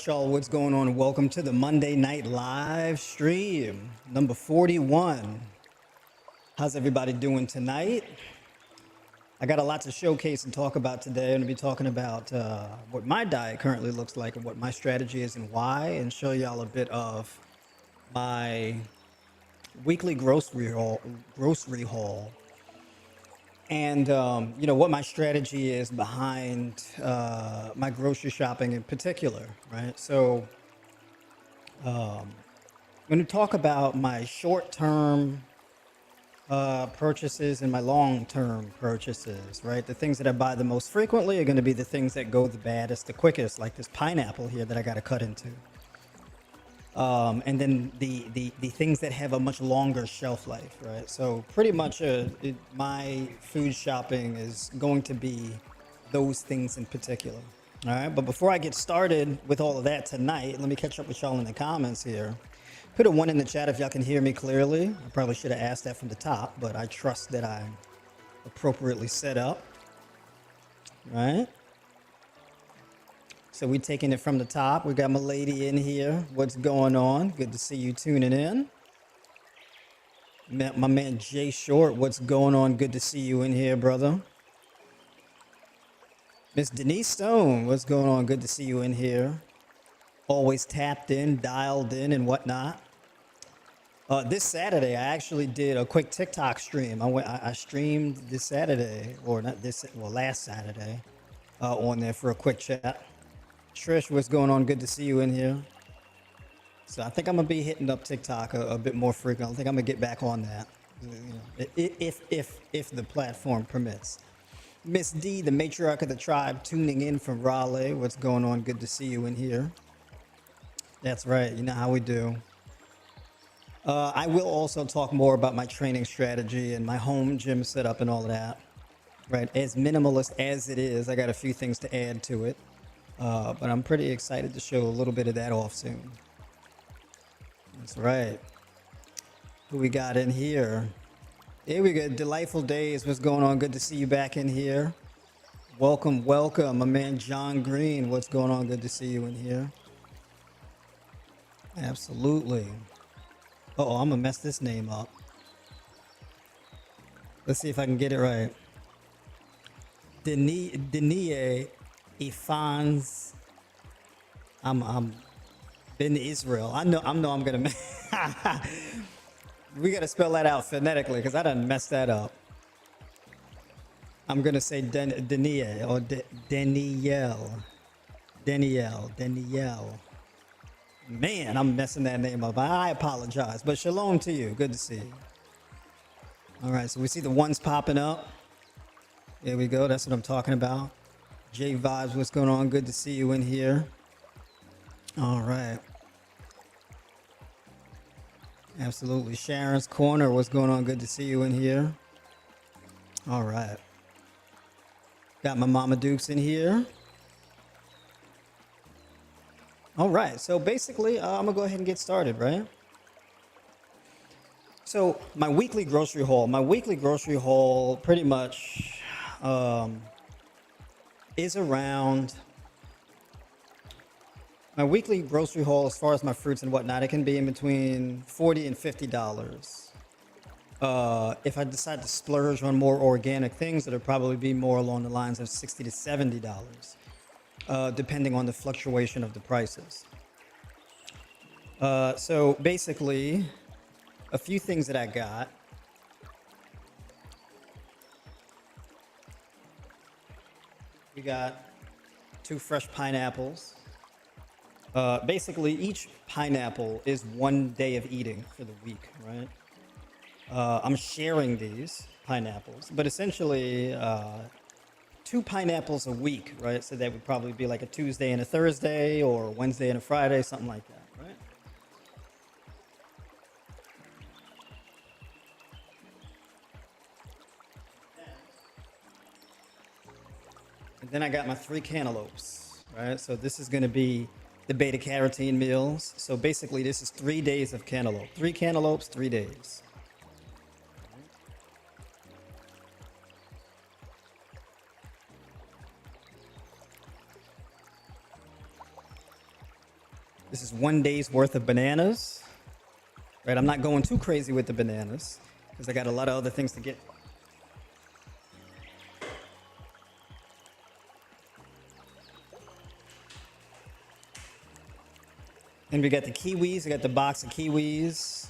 right, y'all, what's going on? Welcome to the Monday Night Live stream, number 41. How's everybody doing tonight? I got a lot to showcase and talk about today. I'm going to be talking about what my diet currently looks like and what my strategy is and why, and show y'all a bit of my weekly grocery haul and what my strategy is behind my grocery shopping in particular, right? So I'm going to talk about my short-term purchases and my long-term purchases, right? The things that I buy the most frequently are going to be the things that go the baddest, the quickest, like this pineapple here that I got to cut into. And then the things that have a much longer shelf life, right? So pretty much my food shopping is going to be those things in particular. All right, but before I get started with all of that tonight, let me catch up with y'all in the comments here. Put a 1 in the chat if y'all can hear me clearly. I probably should have asked that from the top, but I trust that I'm appropriately set up. Right? So we taking it from the top. We got my lady in here. What's going on? Good to see you tuning in. My man Jay Short, what's going on? Good to see you in here, brother. Miss Denise Stone, what's going on? Good to see you in here. Always tapped in, dialed in, and whatnot. This Saturday, I actually did a quick TikTok stream. I streamed this Saturday, or not this, well, last Saturday, on there for a quick chat. Trish, what's going on? Good to see you in here. So I think I'm gonna be hitting up TikTok a bit more frequent. I think I'm gonna get back on that, if the platform permits. Miss D, the matriarch of the tribe, tuning in from Raleigh. What's going on? Good to see you in here. That's right. You know how we do. I will also talk more about my training strategy and my home gym setup and all of that. Right, as minimalist as it is, I got a few things to add to it. But I'm pretty excited to show a little bit of that off soon. That's right. Who we got in here? Here we go. Delightful Days. What's going on? Good to see you back in here. Welcome, welcome. My man John Green. What's going on? Good to see you in here. Absolutely. Uh-oh, I'm gonna mess this name up. Let's see if I can get it right. Denie Ifans. I'm Ben Israel. I know I'm gonna we gotta spell that out phonetically because I done messed that up. I'm gonna say Denie or Danielle. Danielle. Man, I'm messing that name up. I apologize, but shalom to you. Good to see you. All right, so we see the ones popping up. There we go. That's what I'm talking about. J Vibes, what's going on? Good to see you in here. All right. Absolutely. Sharon's Corner, what's going on? Good to see you in here. All right. Got my Mama Dukes in here. All right, so basically, I'm gonna go ahead and get started, right? So my weekly grocery haul pretty much is around, my weekly grocery haul as far as my fruits and whatnot, it can be in between $40 and $50. If I decide to splurge on more organic things, it'll probably be more along the lines of $60 to $70. Depending on the fluctuation of the prices. So basically, a few things that I got. We got 2 fresh pineapples. Basically, each pineapple is 1 day of eating for the week, right? I'm sharing these pineapples, but essentially, 2 pineapples a week, right? So that would probably be like a Tuesday and a Thursday, or a Wednesday and a Friday, something like that, right? And then I got my 3 cantaloupes, right? So this is gonna be the beta carotene meals. So basically this is 3 days of cantaloupe. 3 cantaloupes, 3 days. This is 1 day's worth of bananas. Right, I'm not going too crazy with the bananas because I got a lot of other things to get. And we got the kiwis. I got the box of kiwis.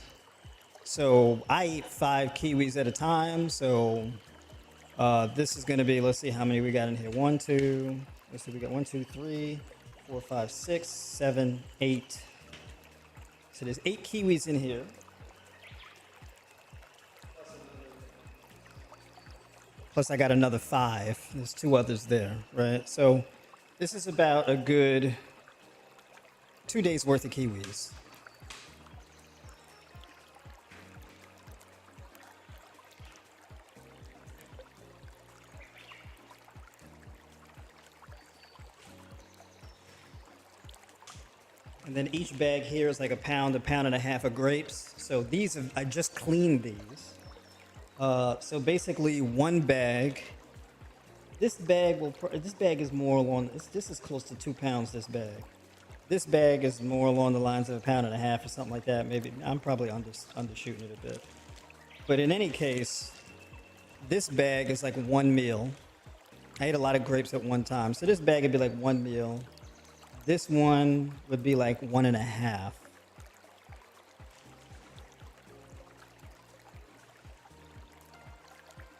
So I eat 5 kiwis at a time. So this is going to be, let's see how many we got in here. 1, 2, let's see, we got 1, 2, 3, 4, 5, 6, 7, 8. So there's 8 kiwis in here. Plus I got another 5. There's 2 others there, right? So this is about a good 2 days worth of kiwis. And then each bag here is like a pound and a half of grapes. So these I just cleaned these. So basically 1 bag. This bag is more along. This is close to 2 pounds. This bag. This bag is more along the lines of a pound and a half or something like that. Maybe I'm probably undershooting it a bit. But in any case, this bag is like 1 meal. I ate a lot of grapes at one time, so this bag would be like 1 meal. This one would be like 1.5.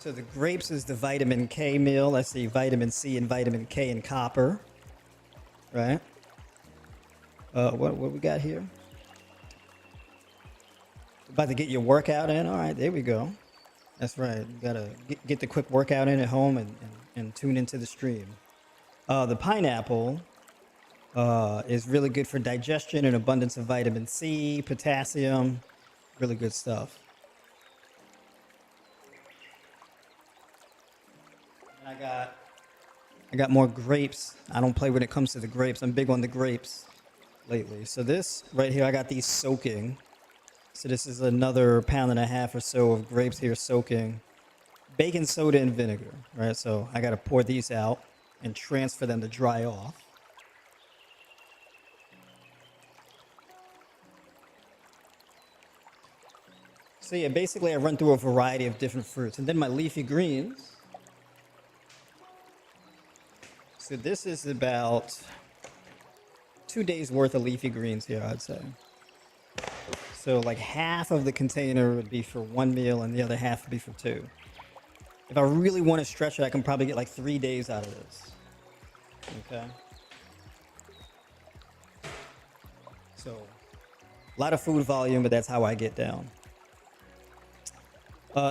So the grapes is the vitamin K meal. Let's see, vitamin C and vitamin K and copper, right? What we got here? About to get your workout in. All right, there we go. That's right. You gotta get the quick workout in at home and tune into the stream. The pineapple is really good for digestion and abundance of vitamin C, potassium, really good stuff. And I got more grapes. I don't play when it comes to the grapes. I'm big on the grapes lately. So this right here, I got these soaking. So this is another pound and a half or so of grapes here soaking. Baking soda and vinegar, right? So I got to pour these out and transfer them to dry off. So yeah, basically I run through a variety of different fruits. And then my leafy greens. So this is about 2 days worth of leafy greens here, I'd say. So like half of the container would be for 1 meal and the other half would be for 2. If I really want to stretch it, I can probably get like 3 days out of this. Okay. So a lot of food volume, but that's how I get down.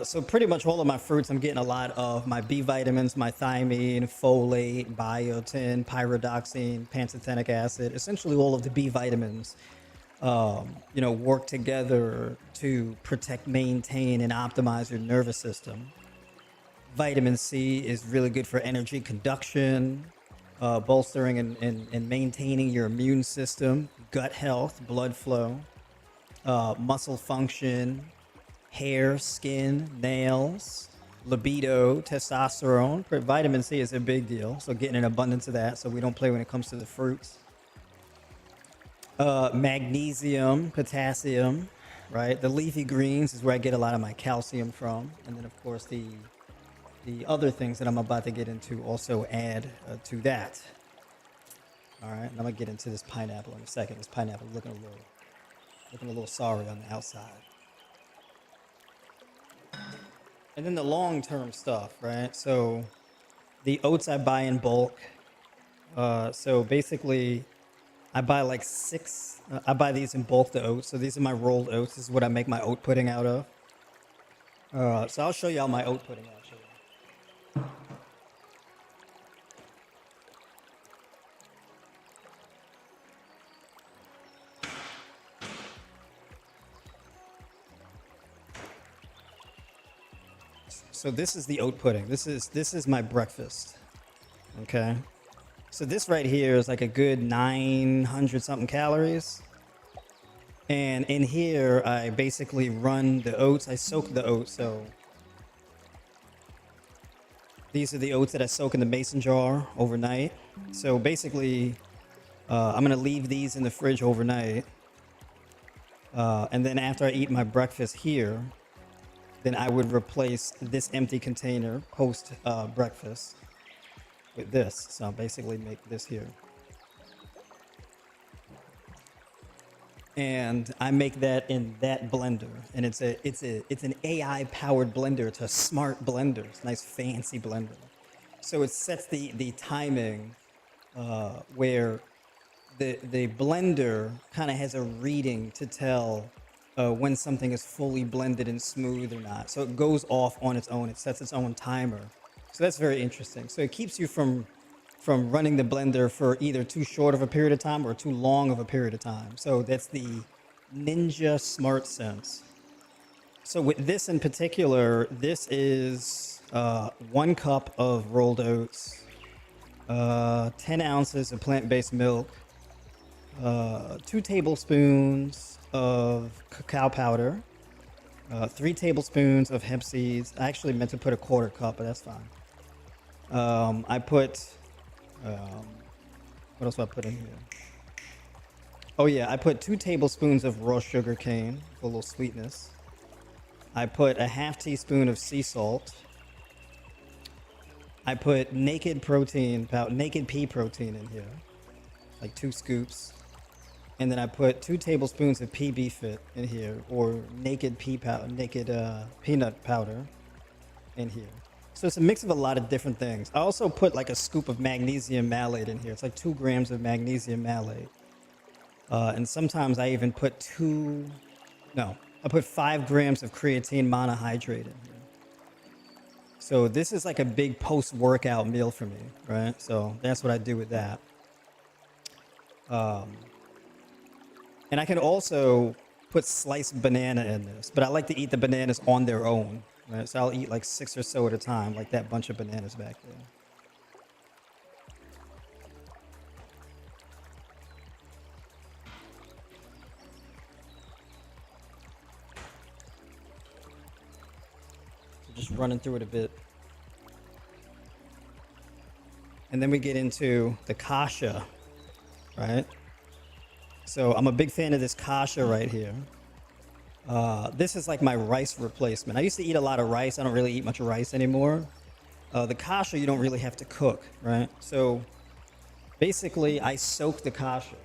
So pretty much all of my fruits, I'm getting a lot of my B vitamins, my thiamine, folate, biotin, pyridoxine, pantothenic acid, essentially all of the B vitamins, work together to protect, maintain, and optimize your nervous system. Vitamin C is really good for energy conduction, bolstering and maintaining your immune system, gut health, blood flow, muscle function, hair, skin, nails, libido, testosterone. Vitamin C is a big deal, so getting an abundance of that so we don't play when it comes to the fruits. Magnesium, potassium, right? The leafy greens is where I get a lot of my calcium from. And then, of course, the other things that I'm about to get into also add to that. All right, and I'm going to get into this pineapple in a second. This pineapple looking a little sorry on the outside. And then the long-term stuff, right? So the oats I buy in bulk. So basically, I buy like 6. I buy these in bulk, the oats. So these are my rolled oats. This is what I make my oat pudding out of. So I'll show y'all my oat pudding actually. So this is the oat pudding. This is my breakfast. Okay. So this right here is like a good 900 something calories. And in here, I basically run the oats. I soak the oats. So these are the oats that I soak in the mason jar overnight. So basically, I'm gonna leave these in the fridge overnight. And then after I eat my breakfast here, then I would replace this empty container post breakfast with this. So I'll basically make this here. And I make that in that blender, and it's an AI powered blender. It's a smart blender. It's a nice fancy blender. So it sets the timing where the blender kind of has a reading to tell when something is fully blended and smooth or not. So it goes off on its own. It sets its own timer. So that's very interesting. So it keeps you from running the blender for either too short of a period of time or too long of a period of time. So that's the Ninja Smart Sense. So with this in particular, this is 1 cup of rolled oats, 10 ounces of plant-based milk, 2 tablespoons of cacao powder, 3 tablespoons of hemp seeds. I actually meant to put a 1/4 cup, but that's fine. I put, what else do I put in here? Oh yeah, I put 2 tablespoons of raw sugar cane for a little sweetness. I put a 1/2 teaspoon of sea salt. I put naked pea protein in here, like 2 scoops. And then I put 2 tablespoons of PB Fit in here, or naked peanut powder in here. So it's a mix of a lot of different things. I also put like a scoop of magnesium malate in here. It's like 2 grams of magnesium malate. And sometimes I even put I put 5 grams of creatine monohydrate in here. So this is like a big post-workout meal for me, right? So that's what I do with that. And I can also put sliced banana in this, but I like to eat the bananas on their own, right? So I'll eat like 6 or so at a time, like that bunch of bananas back there. So just running through it a bit. And then we get into the kasha, right? So I'm a big fan of this kasha right here. This is like my rice replacement. I used to eat a lot of rice. I don't really eat much rice anymore. The kasha you don't really have to cook, right? So basically I soak the kasha.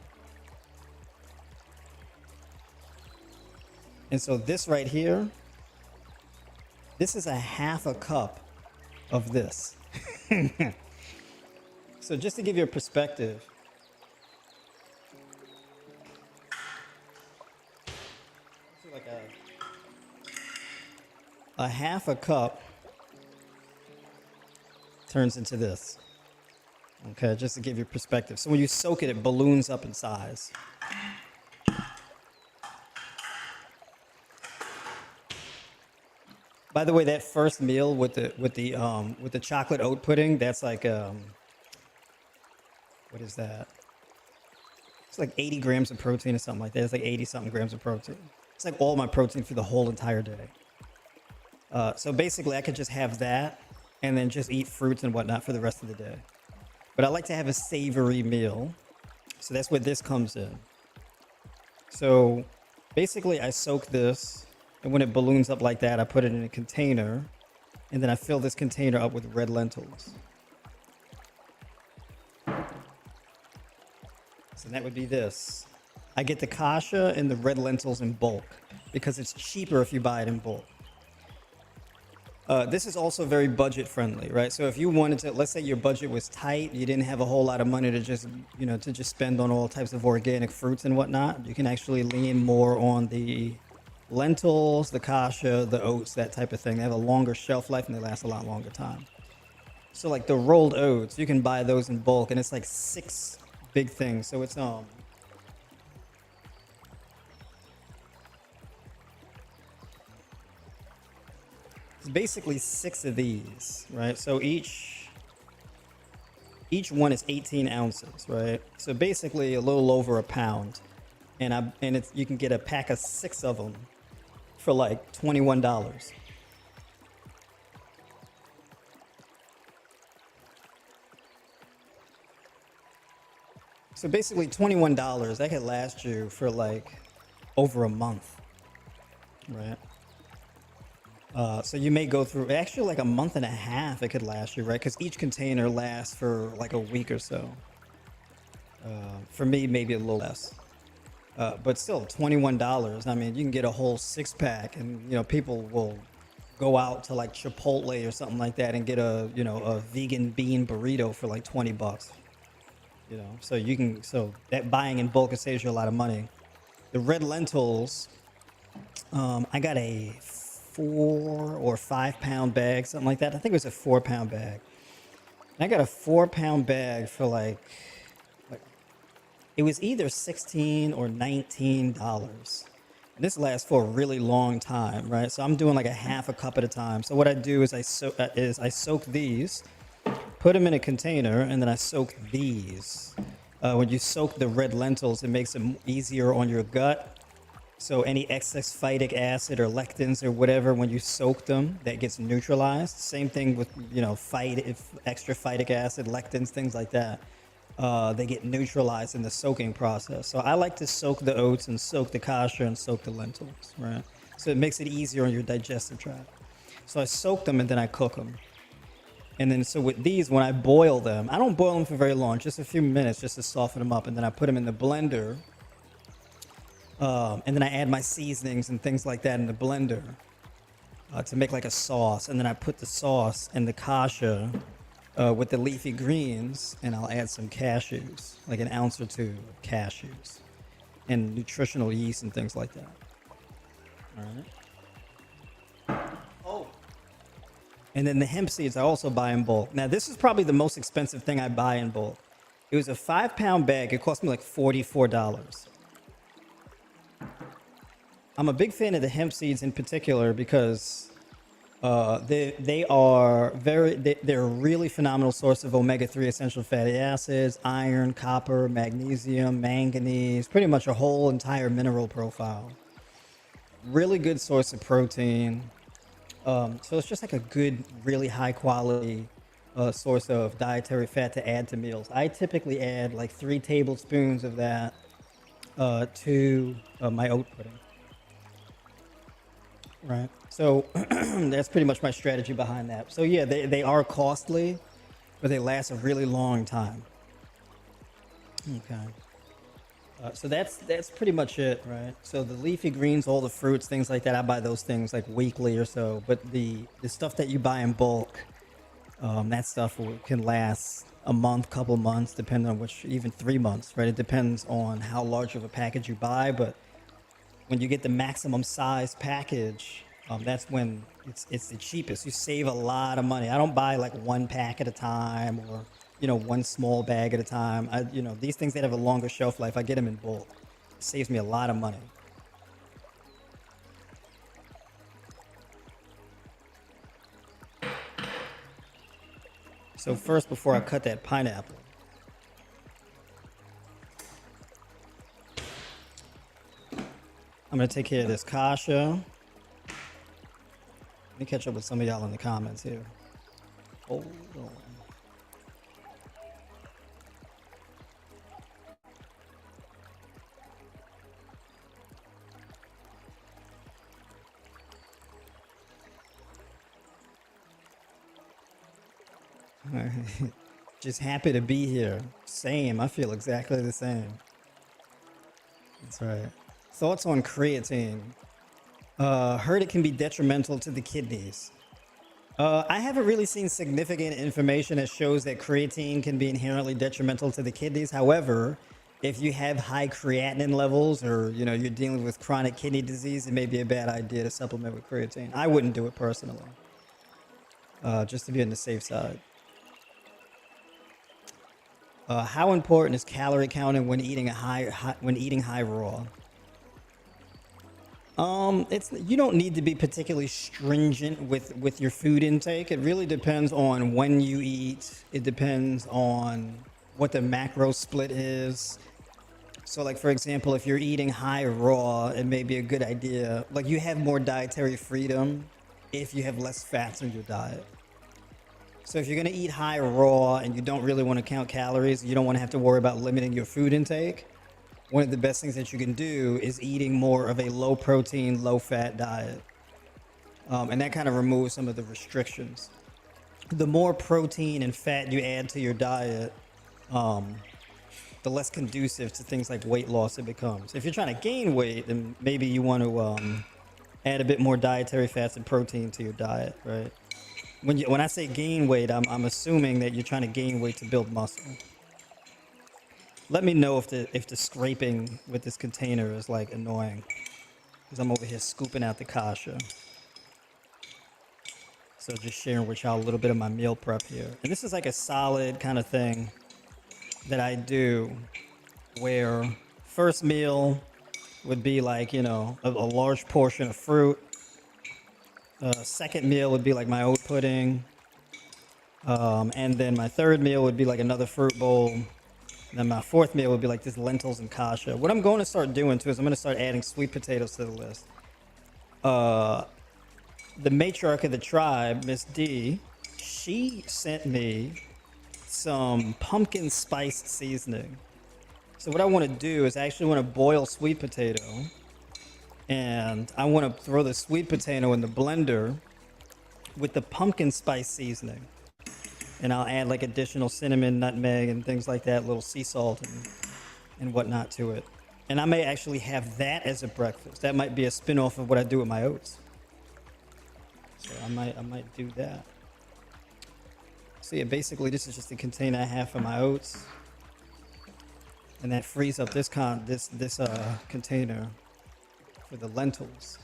And so this right here, this is a 1/2 cup of this. So just to give you a perspective, like a 1/2 cup turns into this. Okay, just to give you perspective. So when you soak it, it balloons up in size. By the way, that first meal with the chocolate oat pudding, that's like what is that? It's like 80 grams of protein or something like that. It's like 80 something grams of protein. It's like all my protein for the whole entire day. So basically I could just have that and then just eat fruits and whatnot for the rest of the day. But I like to have a savory meal. So that's where this comes in. So basically I soak this, and when it balloons up like that, I put it in a container, and then I fill this container up with red lentils. So that would be this. I get the kasha and the red lentils in bulk because it's cheaper if you buy it in bulk. This is also very budget friendly, right? So if you wanted to, let's say your budget was tight, you didn't have a whole lot of money to just spend on all types of organic fruits and whatnot, you can actually lean more on the lentils, the kasha, the oats, that type of thing. They have a longer shelf life and they last a lot longer time. So like the rolled oats, you can buy those in bulk, and it's like 6 big things. So it's basically 6 of these, right? So each one is 18 ounces, right? So basically a little over a pound, and you can get a pack of 6 of them for like $21. So basically $21, that could last you for like over a month, right? So you may go through actually like a month and a half it could last you, right? Because each container lasts for like a week or so. For me, maybe a little less. But still, $21. I mean, you can get a whole 6-pack, and you know people will go out to like Chipotle or something like that and get a a vegan bean burrito for like $20. So you can that buying in bulk, it saves you a lot of money. The red lentils, I got a 4 or 5 pound bag, something like that. I think it was a 4 pound bag. And I got a 4 pound bag for like it was either $16 or $19. And this lasts for a really long time, right? So I'm doing like a half a cup at a time. So what I do is I soak these, put them in a container, and then I soak these. When you soak the red lentils, it makes them easier on your gut. So any excess phytic acid or lectins or whatever, when you soak them, that gets neutralized. Same thing with extra phytic acid, lectins, things like that. They get neutralized in the soaking process. So I like to soak the oats and soak the kasha and soak the lentils, right? So it makes it easier on your digestive tract. So I soak them and then I cook them. And then so with these, when I boil them, I don't boil them for very long, just a few minutes just to soften them up. And then I put them in the blender. And then I add my seasonings and things like that in the blender to make like a sauce. And then I put the sauce and the kasha with the leafy greens, and I'll add some cashews, like an ounce or two of cashews, and nutritional yeast and things like that. All right. Oh. And then the hemp seeds I also buy in bulk. Now this is probably the most expensive thing I buy in bulk. It was a 5 pound bag. It cost me like $44. I'm a big fan of the hemp seeds in particular because they're a really phenomenal source of omega-3 essential fatty acids, iron, copper, magnesium, manganese, pretty much a whole entire mineral profile. Really good source of protein. So it's just like a good, really high quality source of dietary fat to add to meals. I typically add like 3 tablespoons of that to my oat pudding. Right. So that's pretty much my strategy behind that. So yeah, they are costly, but they last a really long time. Okay. So that's pretty much it, right? So the leafy greens, all the fruits, things like that, I buy those things like weekly or so. But the stuff that you buy in bulk, that stuff can last a month, couple months, depending on even 3 months, right? It depends on how large of a package you buy, but when you get the maximum size package, that's when it's the cheapest. You save a lot of money. I don't buy like 1 pack at a time or 1 small bag at a time. These things that have a longer shelf life, I get them in bulk. It saves me a lot of money. So first, before I cut that pineapple, I'm going to take care of this kasha. Let me catch up with some of y'all in the comments here. Hold on. Just happy to be here. Same. I feel exactly the same. That's right. Thoughts on creatine? Heard it can be detrimental to the kidneys. I haven't really seen significant information that shows that creatine can be inherently detrimental to the kidneys. However, if you have high creatinine levels or you're dealing with chronic kidney disease, it may be a bad idea to supplement with creatine. I wouldn't do it personally, just to be on the safe side. How important is calorie counting when eating high raw? You don't need to be particularly stringent with your food intake. It really depends on when you eat. It depends on what the macro split is. So like, for example, if you're eating high raw, it may be a good idea. Like, you have more dietary freedom if you have less fats in your diet. So if you're gonna eat high raw and you don't really want to count calories, you don't want to have to worry about limiting your food intake, one of the best things that you can do is eating more of a low protein, low fat diet. And that kind of removes some of the restrictions. The more protein and fat you add to your diet, the less conducive to things like weight loss it becomes. If you're trying to gain weight, then maybe you want to add a bit more dietary fats and protein to your diet, right? When I say gain weight, I'm assuming that you're trying to gain weight to build muscle. Let me know if the scraping with this container is like annoying, because I'm over here scooping out the kasha. So just sharing with y'all a little bit of my meal prep here. And this is like a solid kind of thing that I do where first meal would be like, you know, a large portion of fruit. Second meal would be like my oat pudding. And then my third meal would be like another fruit bowl. And then my fourth meal would be like this lentils and kasha. What I'm going to start doing too is I'm going to start adding sweet potatoes to the list. The matriarch of the tribe, Miss D, she sent me some pumpkin spice seasoning. So what I want to do is I actually want to boil sweet potato, and I want to throw the sweet potato in the blender with the pumpkin spice seasoning. And I'll add like additional cinnamon, nutmeg, and things like that, little sea salt and whatnot to it. And I may actually have that as a breakfast. That might be a spin-off of what I do with my oats. So I might do that. See, basically this is just a container I have for my oats. And that frees up this container for the lentils.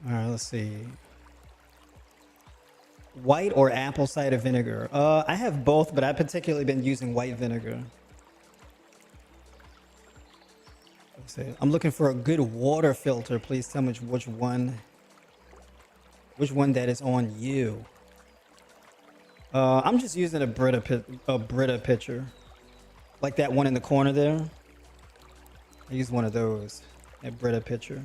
All right, let's see. White or apple cider vinegar? I have both, but I've particularly been using white vinegar. Let's see. I'm looking for a good water filter. Please tell me which one that is on you. I'm just using a Brita pitcher, like that one in the corner there. I use one of those, a Brita pitcher.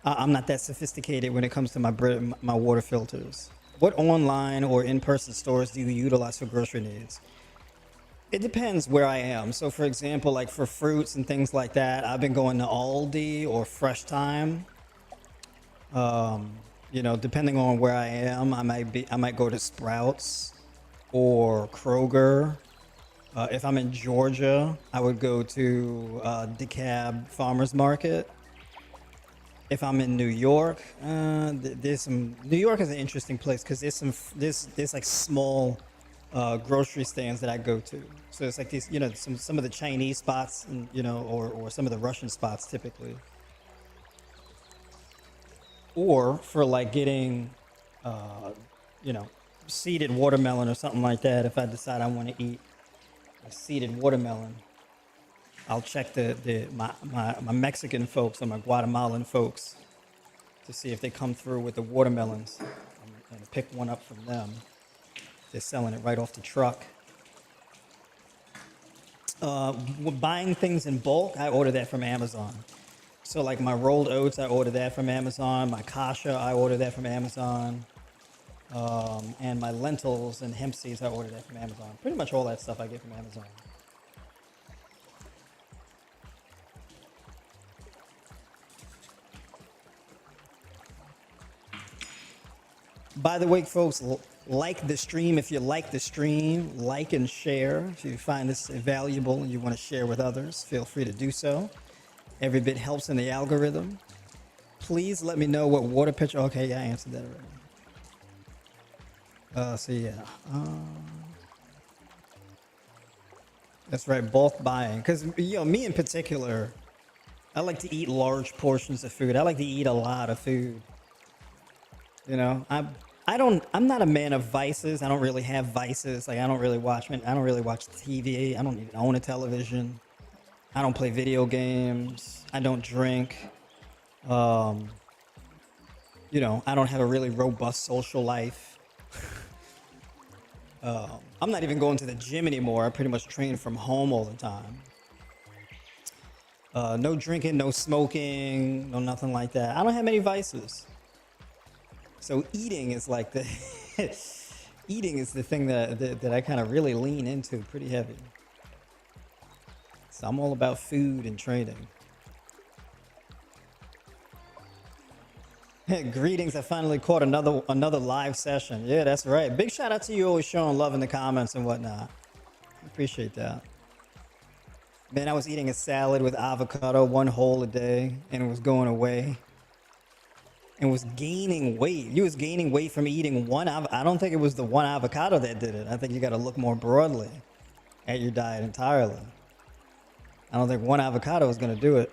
I'm not that sophisticated when it comes to my water filters. What online or in-person stores do you utilize for grocery needs? It depends where I am. So for example, like for fruits and things like that, I've been going to Aldi or Fresh Time. You know, depending on where I am, I might go to Sprouts or Kroger. If I'm in Georgia, I would go to DeKalb Farmers Market. If I'm in New York, New York is an interesting place because there's like small grocery stands that I go to. So it's like these, you know, some of the Chinese spots, and, you know, or some of the Russian spots typically. Or for like getting, you know, seeded watermelon or something like that. If I decide I want to eat a seeded watermelon, I'll check my Mexican folks or my Guatemalan folks to see if they come through with the watermelons and pick one up from them. They're selling it right off the truck. Buying things in bulk, I order that from Amazon. So like my rolled oats, I order that from Amazon. My kasha, I order that from Amazon. And my lentils and hemp seeds, I order that from Amazon. Pretty much all that stuff I get from Amazon. By the way, folks, like the stream. If you like the stream, like and share. If you find this valuable and you want to share with others, feel free to do so. Every bit helps in the algorithm. Please let me know what water pitcher. Okay, yeah, I answered that already. So yeah. That's right, bulk buying. Because, you know, me in particular, I like to eat large portions of food. I like to eat a lot of food. You know, I'm not a man of vices. I don't really have vices. Like I don't really watch TV. I don't even own a television. I don't play video games. I don't drink. You know, I don't have a really robust social life. I'm not even going to the gym anymore. I pretty much train from home all the time. No drinking, no smoking, no nothing like that. I don't have many vices. So eating is like the eating is the thing that I kind of really lean into pretty heavy. So I'm all about food and training. Greetings! I finally caught another live session. Yeah, that's right. Big shout out to you, always showing love in the comments and whatnot. Appreciate that. Man, I was eating a salad with avocado one whole a day, and it was going away. And was gaining weight. You was gaining weight from eating one. I don't think it was the one avocado that did it. I think you got to look more broadly at your diet entirely. I don't think one avocado is going to do it.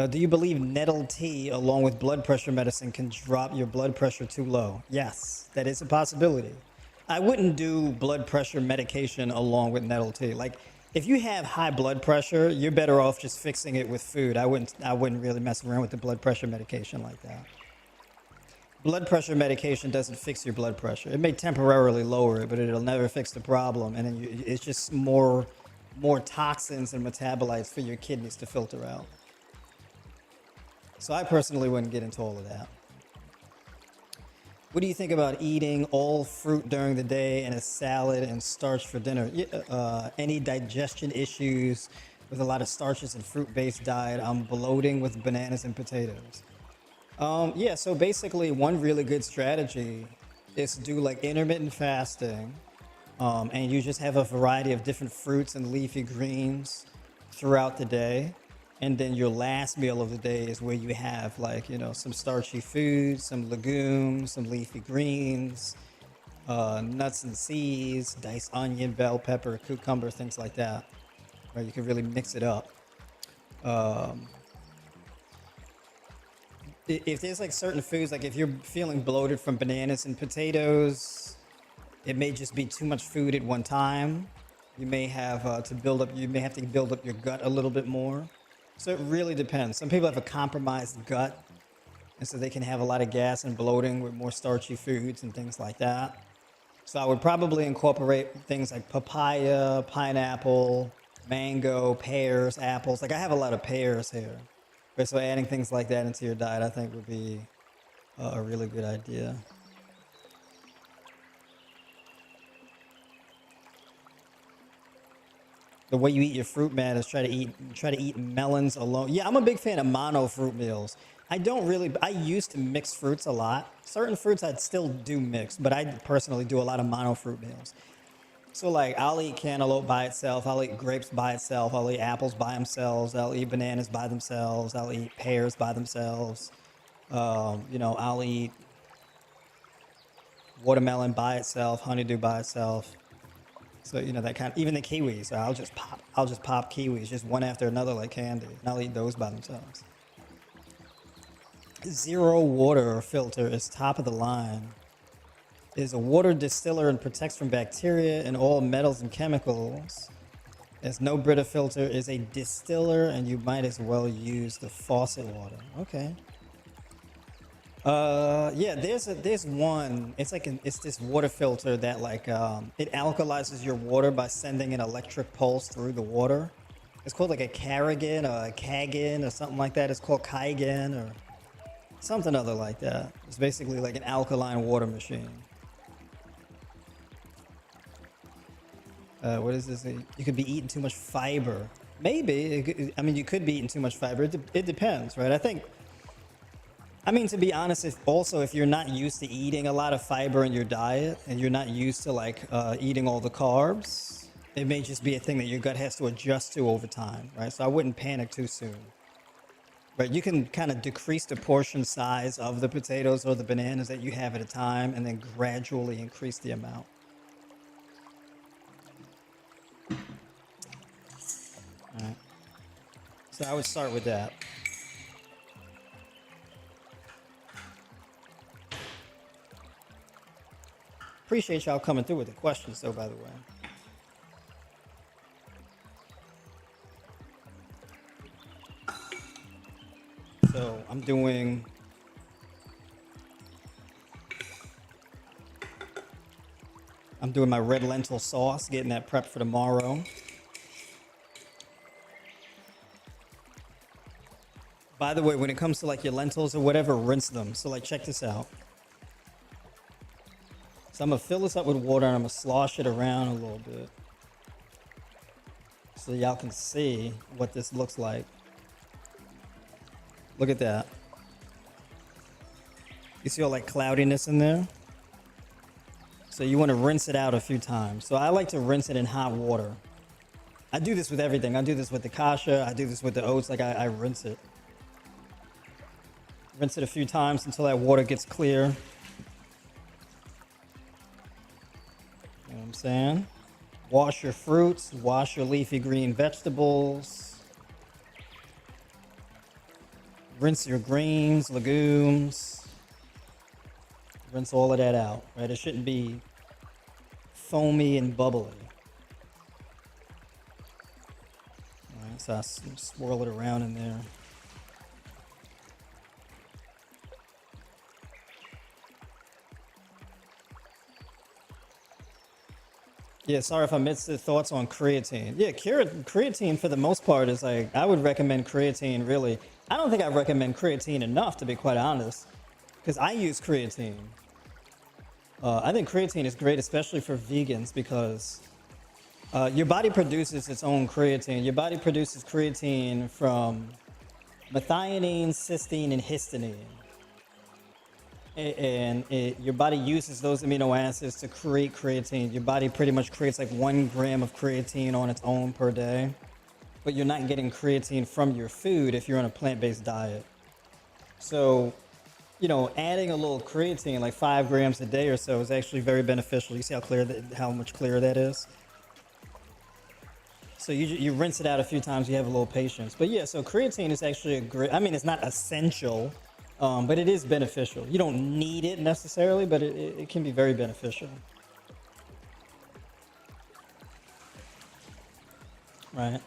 Do you believe nettle tea along with blood pressure medicine can drop your blood pressure too low? Yes, that is a possibility. I wouldn't do blood pressure medication along with nettle tea. Like, if you have high blood pressure, you're better off just fixing it with food. I wouldn't really mess around with the blood pressure medication like that. Blood pressure medication doesn't fix your blood pressure. It may temporarily lower it, but it'll never fix the problem. And then it's just more toxins and metabolites for your kidneys to filter out. So I personally wouldn't get into all of that. What do you think about eating all fruit during the day and a salad and starch for dinner? Any digestion issues with a lot of starches and fruit-based diet? I'm bloating with bananas and potatoes. Yeah, so basically one really good strategy is to do like intermittent fasting. And you just have a variety of different fruits and leafy greens throughout the day. And then your last meal of the day is where you have like, you know, some starchy foods, some legumes, some leafy greens, nuts and seeds, diced onion, bell pepper, cucumber, things like that. Right, you can really mix it up. If there's like certain foods, like if you're feeling bloated from bananas and potatoes, it may just be too much food at one time. You may have to build up your gut a little bit more. So it really depends. Some people have a compromised gut, and so they can have a lot of gas and bloating with more starchy foods and things like that. So I would probably incorporate things like papaya, pineapple, mango, pears, apples. Like I have a lot of pears here. So adding things like that into your diet, I think would be a really good idea. The way you eat your fruit, man, is try to eat melons alone. Yeah, I'm a big fan of mono fruit meals. I used to mix fruits a lot. Certain fruits I'd still do mix, but I personally do a lot of mono fruit meals. So like I'll eat cantaloupe by itself, I'll eat grapes by itself, I'll eat apples by themselves, I'll eat bananas by themselves, I'll eat pears by themselves. I'll eat watermelon by itself, honeydew by itself. So that kind of, even the kiwis, I'll just pop kiwis just one after another like candy, and I'll eat those by themselves. Zero water filter is top of the line. It is a water distiller and protects from bacteria and all metals and chemicals. As no Brita filter is a distiller, and you might as well use the faucet water. Okay. Yeah, there's one. It's this water filter that it alkalizes your water by sending an electric pulse through the water. It's called like a Carrigan or a Kagan or something like that. It's called Kaigan or something other like that. It's basically like an alkaline water machine. What is this? You could be eating too much fiber. Maybe. You could be eating too much fiber. It depends, right? To be honest, if you're not used to eating a lot of fiber in your diet and you're not used to eating all the carbs, it may just be a thing that your gut has to adjust to over time, right? So I wouldn't panic too soon. But you can kind of decrease the portion size of the potatoes or the bananas that you have at a time and then gradually increase the amount. All right. So I would start with that. Appreciate y'all coming through with the questions, though, by the way. So I'm doing my red lentil sauce, getting that prepped for tomorrow. By the way, when it comes to like your lentils or whatever, rinse them. So like, check this out. So I'm gonna fill this up with water and I'm gonna slosh it around a little bit. So y'all can see what this looks like. Look at that. You see all like cloudiness in there? So you wanna rinse it out a few times. So I like to rinse it in hot water. I do this with everything. I do this with the kasha. I do this with the oats. Like I rinse it. Rinse it a few times until that water gets clear. You know what I'm saying? Wash your fruits. Wash your leafy green vegetables. Rinse your greens, legumes. Rinse all of that out, right? It shouldn't be foamy and bubbly. All right, so I swirl it around in there. Yeah, sorry if I missed the thoughts on creatine. Yeah, creatine for the most part is like, I would recommend creatine really. I don't think I recommend creatine enough, to be quite honest, because I use creatine. I think creatine is great, especially for vegans, because your body produces its own creatine. Your body produces creatine from methionine, cysteine, and histamine. And your body uses those amino acids to create creatine. Your body pretty much creates like 1 gram of creatine on its own per day, but you're not getting creatine from your food if you're on a plant-based diet. So, you know, adding a little creatine, like 5 grams a day or so, is actually very beneficial. You see how much clearer that is? So you rinse it out a few times, you have a little patience. But yeah, so creatine is actually a great, I mean, it's not essential, but it is beneficial. You don't need it necessarily, but it can be very beneficial. Right.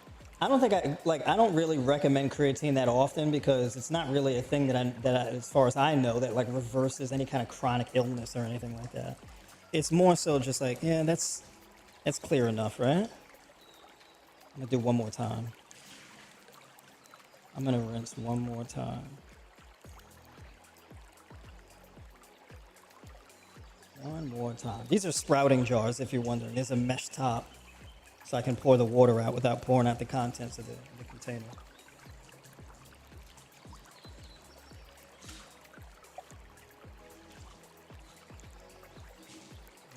I don't think I don't really recommend creatine that often because it's not really a thing as far as I know, that like reverses any kind of chronic illness or anything like that. It's more so just like, yeah, that's clear enough, right? I'm gonna do one more time. I'm gonna rinse one more time. One more time. These are sprouting jars, if you're wondering. There's a mesh top, so I can pour the water out without pouring out the contents of the container.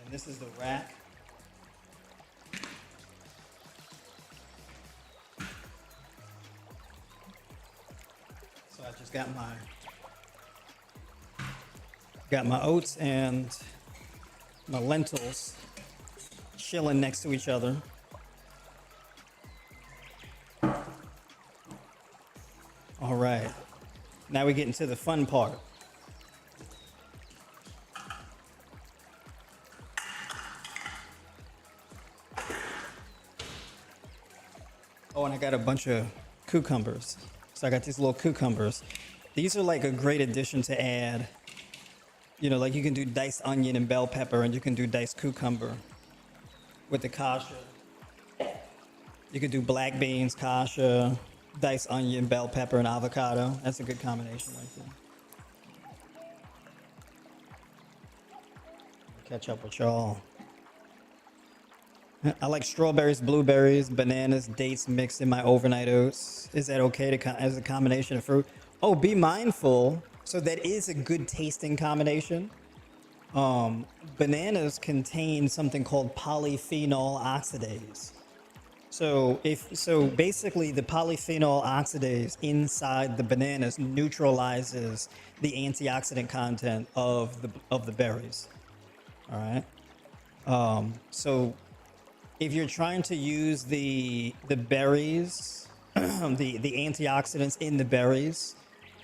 And this is the rack. So I just got my oats and my lentils chilling next to each other. All right, now we get into the fun part. Oh, and I got a bunch of cucumbers. So I got these little cucumbers. These are like a great addition to add. You know, like you can do diced onion and bell pepper, and you can do diced cucumber with the kasha. You could do black beans, kasha, diced onion, bell pepper, and avocado. That's a good combination right there. Catch up with y'all. I like strawberries, blueberries, bananas, dates mixed in my overnight oats. Is that okay as a combination of fruit? Oh, be mindful. So that is a good tasting combination. Bananas contain something called polyphenol oxidase. So basically the polyphenol oxidase inside the bananas neutralizes the antioxidant content of the berries. All right. So if you're trying to use the berries, the antioxidants in the berries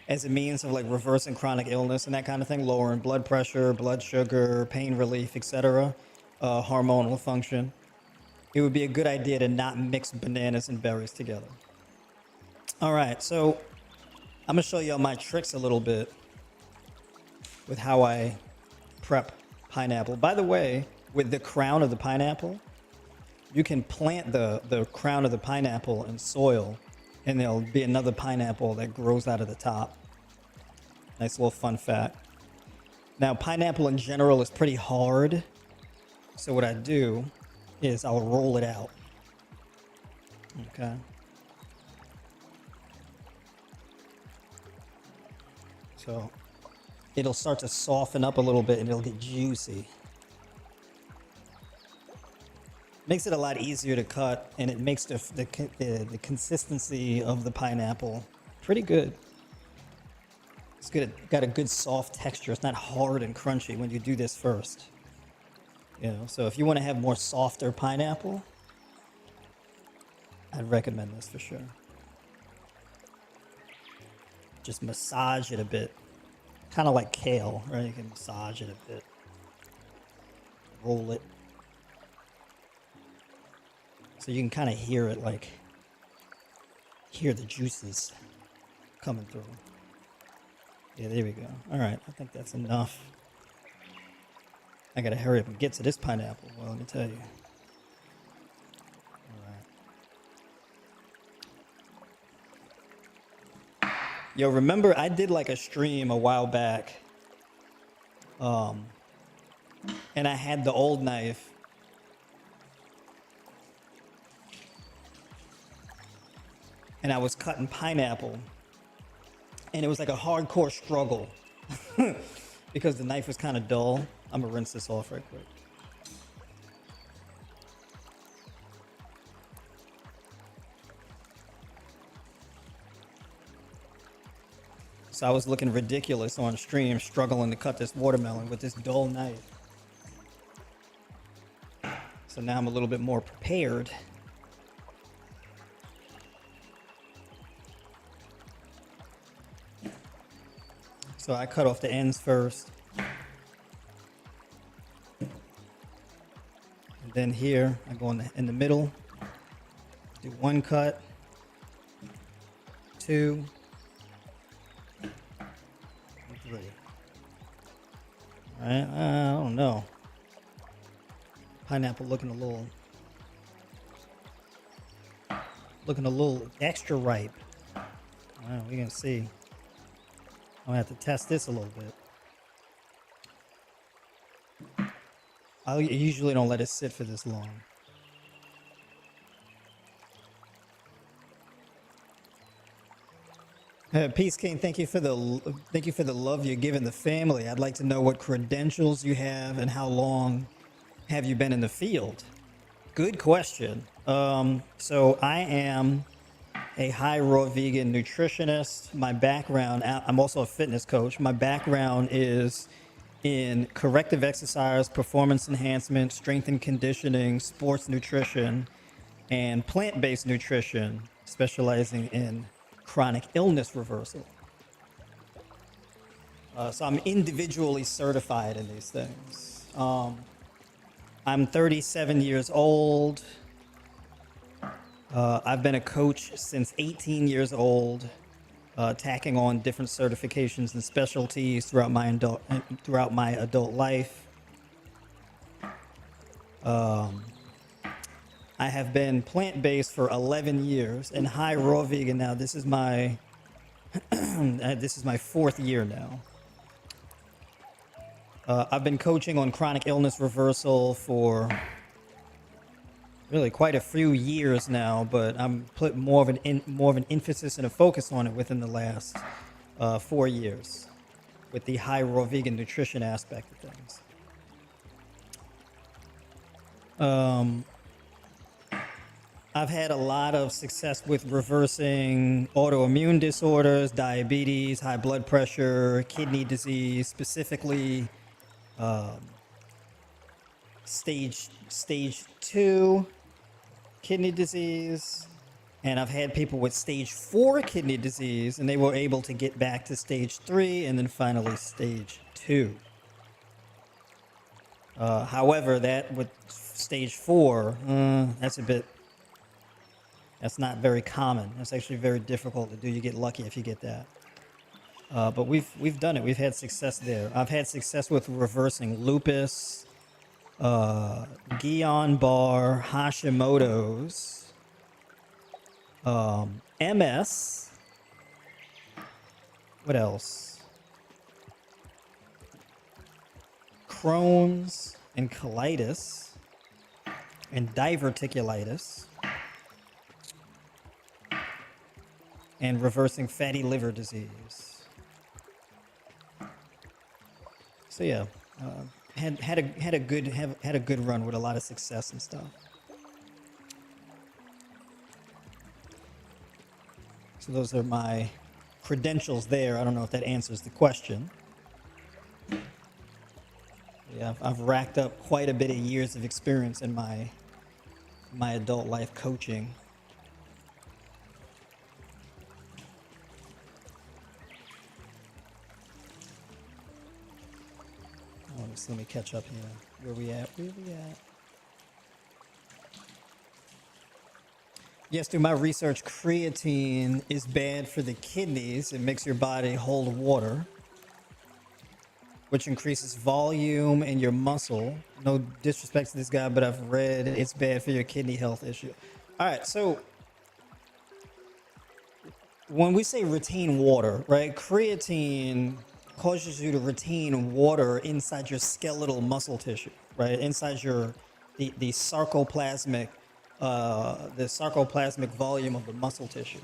as a means of like reversing chronic illness and that kind of thing, lowering blood pressure, blood sugar, pain relief, etc., hormonal function, it would be a good idea to not mix bananas and berries together. All right, so I'm gonna show y'all my tricks a little bit with how I prep pineapple. By the way, with the crown of the pineapple, you can plant the crown of the pineapple in soil And there'll be another pineapple that grows out of the top. Nice little fun fact. Now, pineapple in general is pretty hard. So what I do is I'll roll it out. Okay. So it'll start to soften up a little bit and it'll get juicy. Makes it a lot easier to cut, and it makes the consistency of the pineapple pretty good. It's good. Got a good soft texture. It's not hard and crunchy when you do this first. You know, so if you want to have more softer pineapple, I'd recommend this for sure. Just massage it a bit. Kind of like kale, right? You can massage it a bit. Roll it. So you can kind of hear it, like, hear the juices coming through. Yeah, there we go. All right, I think that's enough. I gotta hurry up and get to this pineapple. Well, let me tell you. All right. Yo, remember I did like a stream a while back, and I had the old knife. And I was cutting pineapple, and it was like a hardcore struggle because the knife was kind of dull. I'm gonna rinse this off right quick. So I was looking ridiculous on stream, struggling to cut this watermelon with this dull knife. So now I'm a little bit more prepared. So I cut off the ends first. And then here, I go in the middle. Do one cut, two, and three. All right, I don't know. Pineapple looking a little extra ripe. All right, we're gonna see. I'm gonna have to test this a little bit. I usually don't let it sit for this long. Peace King, thank you for the love you're giving the family. I'd like to know what credentials you have and how long have you been in the field? Good question. So I am a high raw vegan nutritionist. My background, I'm also a fitness coach. My background is in corrective exercise, performance enhancement, strength and conditioning, sports nutrition, and plant-based nutrition, specializing in chronic illness reversal. So I'm individually certified in these things. I'm 37 years old. I've been a coach since 18 years old, tacking on different certifications and specialties throughout my adult life. I have been plant-based for 11 years and high raw vegan now. This is my this is my 4th year now. I've been coaching on chronic illness reversal for really quite a few years now, but I'm put more of an emphasis and a focus on it within the last 4 years with the high raw vegan nutrition aspect of things. I've had a lot of success with reversing autoimmune disorders, diabetes, high blood pressure, kidney disease, specifically stage 2 kidney disease, and I've had people with stage 4 kidney disease, and they were able to get back to stage 3 and then finally stage 2. However, that with stage 4, that's not very common. That's actually very difficult to do. You get lucky if you get that. But we've done it. We've had success there. I've had success with reversing lupus, Guillain-Barré, Hashimoto's, MS. What else? Crohn's and colitis and diverticulitis and reversing fatty liver disease. So yeah, had a good run with a lot of success and stuff. So those are my credentials there. I don't know if that answers the question. Yeah, I've racked up quite a bit of years of experience in my adult life coaching. Oh, let me catch up here. Where we at? Yes, through my research, creatine is bad for the kidneys. It makes your body hold water, which increases volume in your muscle. No disrespect to this guy, but I've read it's bad for your kidney health issue. All right, so when we say retain water, right? Creatine causes you to retain water inside your skeletal muscle tissue, right? Inside the sarcoplasmic volume of the muscle tissue.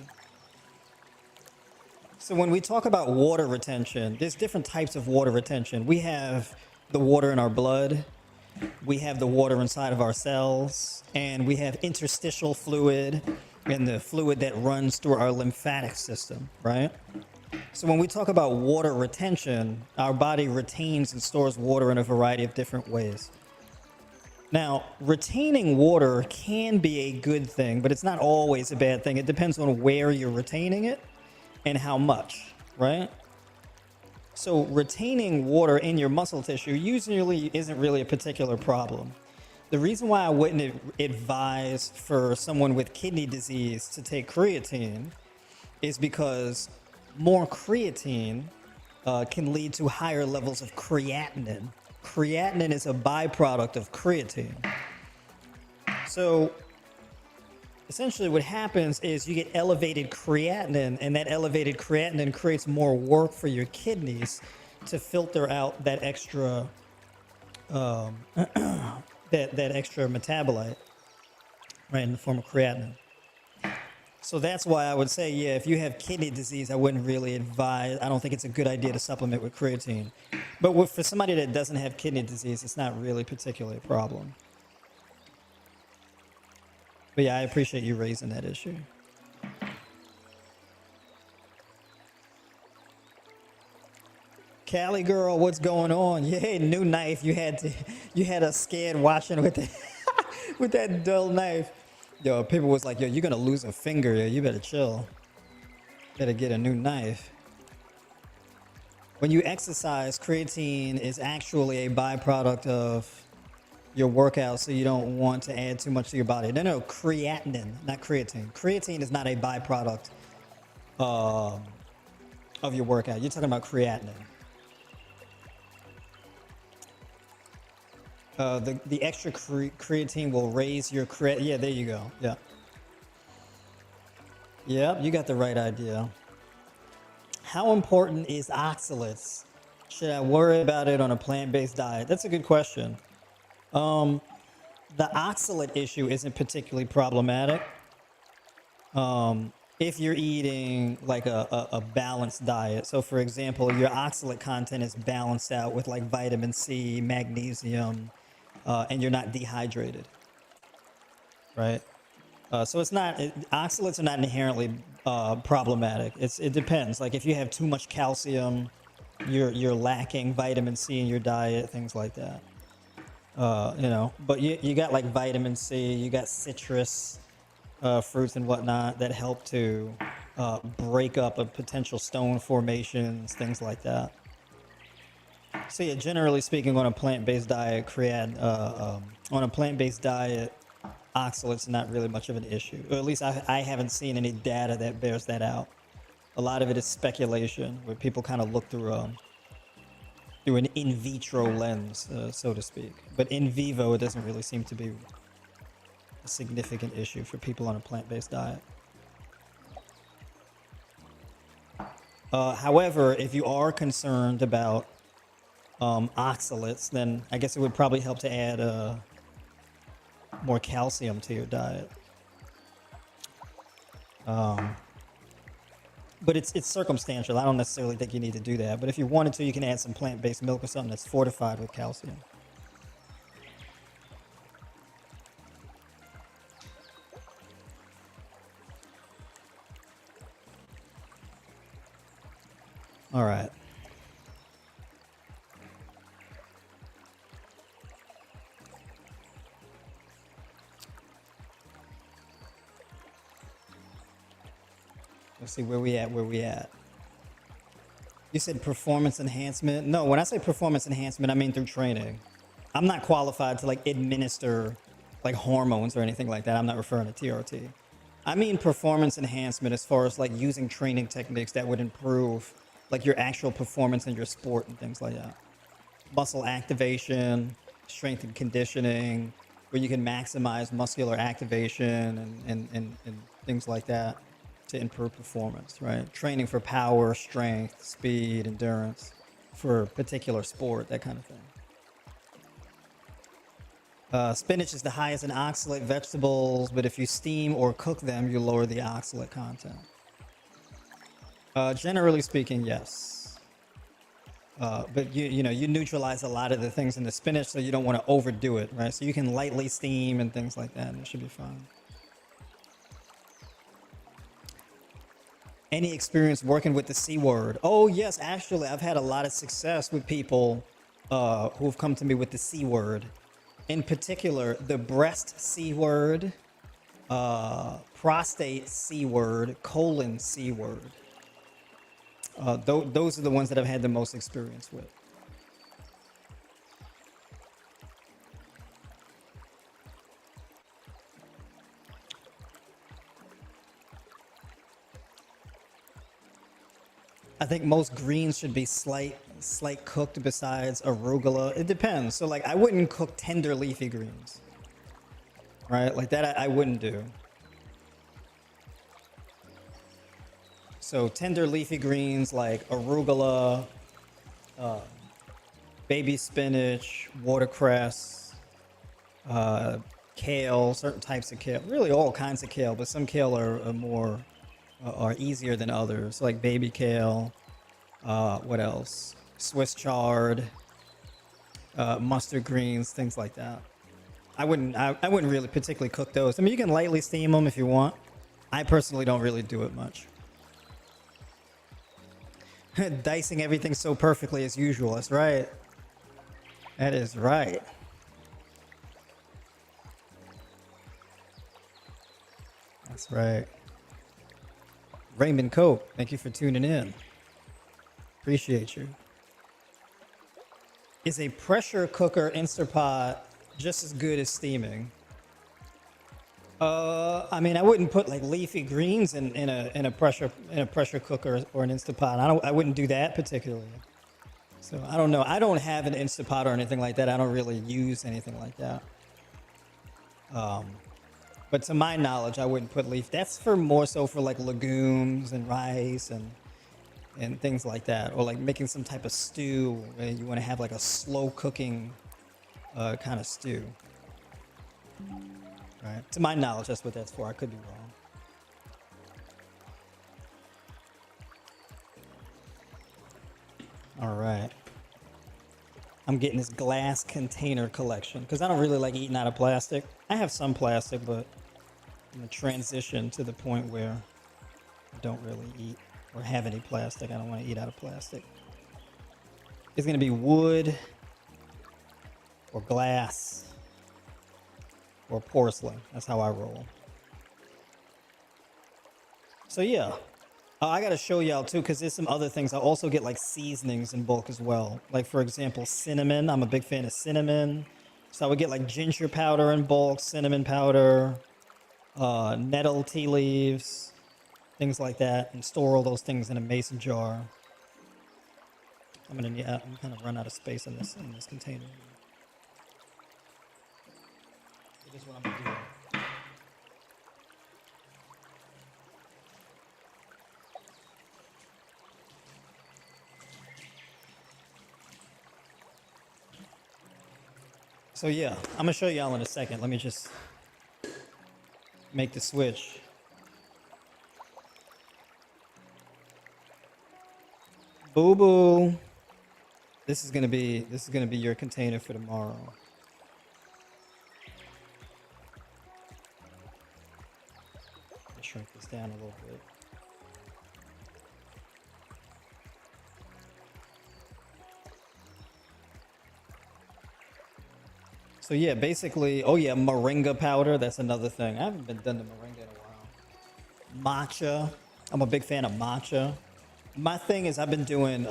So when we talk about water retention, there's different types of water retention. We have the water in our blood, we have the water inside of our cells, and we have interstitial fluid and the fluid that runs through our lymphatic system, right? So when we talk about water retention, our body retains and stores water in a variety of different ways. Now, retaining water can be a good thing, but it's not always a bad thing. It depends on where you're retaining it and how much, right? So retaining water in your muscle tissue usually isn't really a particular problem. The reason why I wouldn't advise for someone with kidney disease to take creatine is because more creatine can lead to higher levels of creatinine. Creatinine is a byproduct of creatine. So essentially what happens is you get elevated creatinine, and that elevated creatinine creates more work for your kidneys to filter out that extra that extra metabolite, right, in the form of creatinine. So that's why I would say, yeah, if you have kidney disease, I wouldn't really advise. I don't think it's a good idea to supplement with creatine. But for somebody that doesn't have kidney disease, it's not really particularly a problem. But yeah, I appreciate you raising that issue. Cali girl, what's going on? Yeah, new knife. You had us scared watching with the, with that dull knife. Yo, people was like, yo, you're gonna lose a finger. Yo, you better chill. Better get a new knife. When you exercise, creatine is actually a byproduct of your workout, so you don't want to add too much to your body. No, creatinine, not creatine. Creatine is not a byproduct of your workout. You're talking about creatinine. The extra creatine will raise your creatinine. Yeah, there you go. Yeah. Yep, you got the right idea. How important is oxalates? Should I worry about it on a plant-based diet? That's a good question. The oxalate issue isn't particularly problematic if you're eating like a balanced diet. So for example, your oxalate content is balanced out with like vitamin C, magnesium, and you're not dehydrated, right? So oxalates are not inherently problematic. It depends. Like if you have too much calcium, you're lacking vitamin C in your diet, things like that. But you got like vitamin C, you got citrus fruits and whatnot that help to break up a potential stone formations, things like that. So yeah, generally speaking, on a plant-based diet, oxalates are not really much of an issue. Or at least I haven't seen any data that bears that out. A lot of it is speculation, where people kind of look through an in vitro lens, so to speak. But in vivo, it doesn't really seem to be a significant issue for people on a plant-based diet. However, if you are concerned about oxalates, then I guess it would probably help to add more calcium to your diet. But it's circumstantial. I don't necessarily think you need to do that. But if you wanted to, you can add some plant-based milk or something that's fortified with calcium. All right. Let's see where we at. You said performance enhancement. No, when I say performance enhancement, I mean through training. I'm not qualified to like administer like hormones or anything like that. I'm not referring to TRT. I mean performance enhancement as far as like using training techniques that would improve like your actual performance in your sport and things like that. Muscle activation, strength and conditioning, where you can maximize muscular activation and things like that to improve performance, right? Training for power, strength, speed, endurance for a particular sport, that kind of thing. Spinach is the highest in oxalate vegetables, but if you steam or cook them, you lower the oxalate content. Generally speaking, yes. But you know, you neutralize a lot of the things in the spinach, so you don't want to overdo it, right? So you can lightly steam and things like that, and it should be fine. Any experience working with the C word? Oh yes, actually, I've had a lot of success with people who have come to me with the C word. In particular, the breast C word, prostate C word, colon C word. Those are the ones that I've had the most experience with. I think most greens should be slight cooked besides arugula. It depends. So like I wouldn't cook tender leafy greens, right? Like that I wouldn't do. So tender leafy greens like arugula, baby spinach, watercress, kale, certain types of kale, really all kinds of kale, but some kale are more are easier than others, like baby kale. What else? Swiss chard, mustard greens, things like that. I wouldn't really particularly cook those. I mean, you can lightly steam them if you want. I personally don't really do it much. Dicing everything so perfectly as usual. That's right. That is right. That's right. Raymond Cope, thank you for tuning in. Appreciate you. Is a pressure cooker Instapot just as good as steaming? I mean, I wouldn't put like leafy greens in a pressure cooker or an Instapot. I wouldn't do that particularly. So I don't know. I don't have an Instapot or anything like that. I don't really use anything like that. But to my knowledge, I wouldn't put leaf. That's for more so for like legumes and rice and things like that, or like making some type of stew and you want to have like a slow cooking kind of stew. Right. To my knowledge, that's what that's for. I could be wrong. All right. I'm getting this glass container collection because I don't really like eating out of plastic. I have some plastic, but I'm gonna transition to the point where I don't really eat or have any plastic. I don't want to eat out of plastic. It's gonna be wood or glass or porcelain. That's how I roll. So yeah, I gotta show y'all too, because there's some other things. I also get like seasonings in bulk as well. Like for example, cinnamon. I'm a big fan of cinnamon. So I would get like ginger powder in bulk, cinnamon powder, nettle tea leaves, things like that, and store all those things in a mason jar. I'm kind of run out of space in this container. So this is what I'm gonna do. So yeah, I'm gonna show y'all in a second. Let me just make the switch. Boo boo. This is gonna be your container for tomorrow. Let's shrink this down a little bit. So yeah, basically, oh yeah, moringa powder. That's another thing. I haven't been done to moringa in a while. Matcha. I'm a big fan of matcha. My thing is I've been doing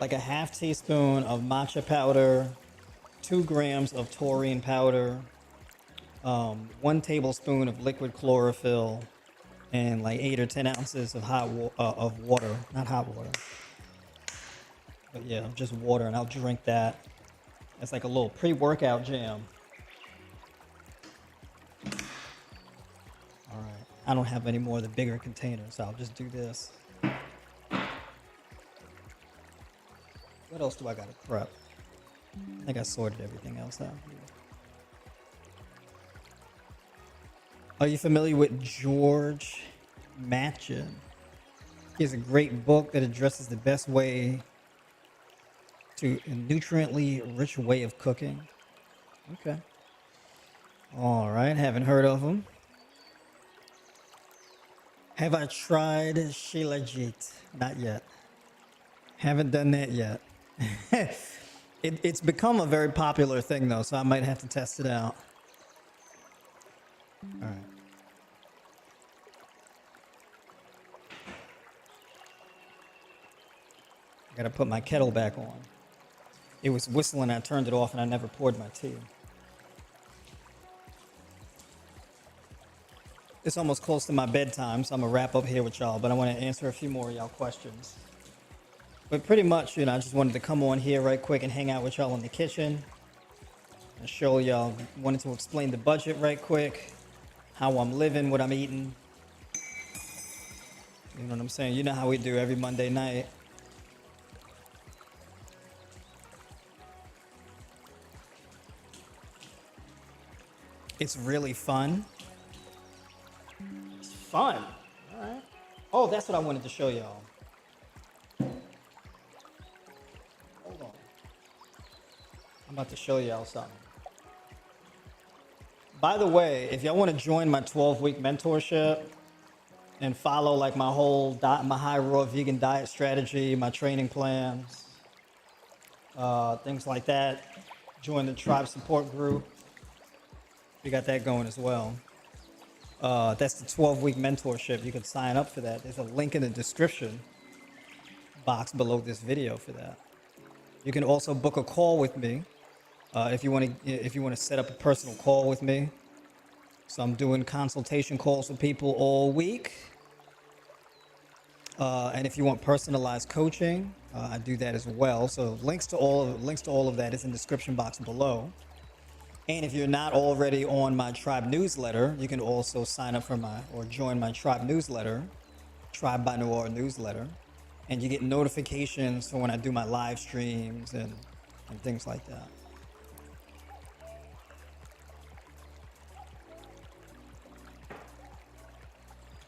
like a half teaspoon of matcha powder, 2 grams of taurine powder, 1 tablespoon of liquid chlorophyll, and like 8 or 10 ounces of of water. Not hot water, but yeah, just water, and I'll drink that. It's like a little pre-workout jam. All right, I don't have any more of the bigger containers, so I'll just do this. What else do I gotta prep? I think I sorted everything else out here. Are you familiar with George Matchin? He has a great book that addresses the best way to a nutriently rich way of cooking. Okay. All right, haven't heard of him. Have I tried Shilajit? Not yet. Haven't done that yet. It's become a very popular thing though, so I might have to test it out. All right. I gotta put my kettle back on. It was whistling, I turned it off, and I never poured my tea. It's almost close to my bedtime, so I'm gonna wrap up here with y'all, but I wanna answer a few more of y'all questions. But pretty much, I just wanted to come on here right quick and hang out with y'all in the kitchen and show y'all, wanted to explain the budget right quick, how I'm living, what I'm eating. You know what I'm saying? You know how we do every Monday night. It's really fun. It's fun. All right. Oh, that's what I wanted to show y'all. Hold on. I'm about to show y'all something. By the way, if y'all want to join my 12-week mentorship and follow like my whole my high raw vegan diet strategy, my training plans, things like that, join the tribe support group. We got that going as well. That's the 12-week mentorship. You can sign up for that. There's a link in the description box below this video for that. You can also book a call with me if you want to set up a personal call with me. So I'm doing consultation calls with people all week. And if you want personalized coaching, I do that as well. So links to all of that is in the description box below. And if you're not already on my tribe newsletter, you can also sign up for join my tribe newsletter, Tribe by Noire newsletter, and you get notifications for when I do my live streams and things like that.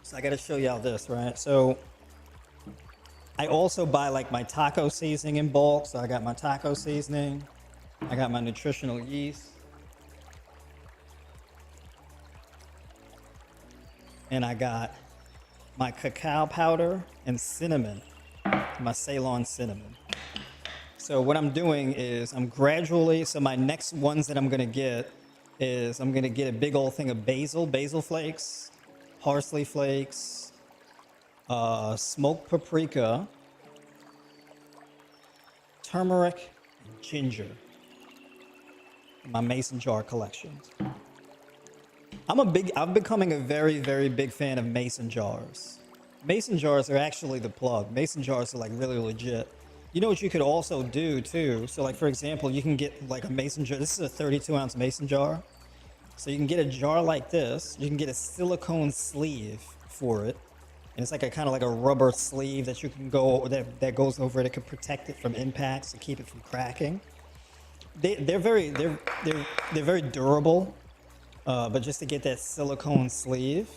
So I got to show y'all this, right? So I also buy like my taco seasoning in bulk. So I got my taco seasoning, I got my nutritional yeast, and I got my cacao powder and cinnamon, my Ceylon cinnamon. So what I'm doing is so my next ones that I'm gonna get is I'm gonna get a big old thing of basil flakes, parsley flakes, smoked paprika, turmeric, and ginger. My mason jar collections. I'm becoming a very, very big fan of mason jars. Mason jars are actually the plug. Mason jars are like really legit. You know what you could also do too? So like for example, you can get like a mason jar. This is a 32-ounce mason jar. So you can get a jar like this. You can get a silicone sleeve for it. And it's like a kind of like a rubber sleeve that you can that goes over it. It can protect it from impacts to keep it from cracking. they're very durable, but just to get that silicone sleeve,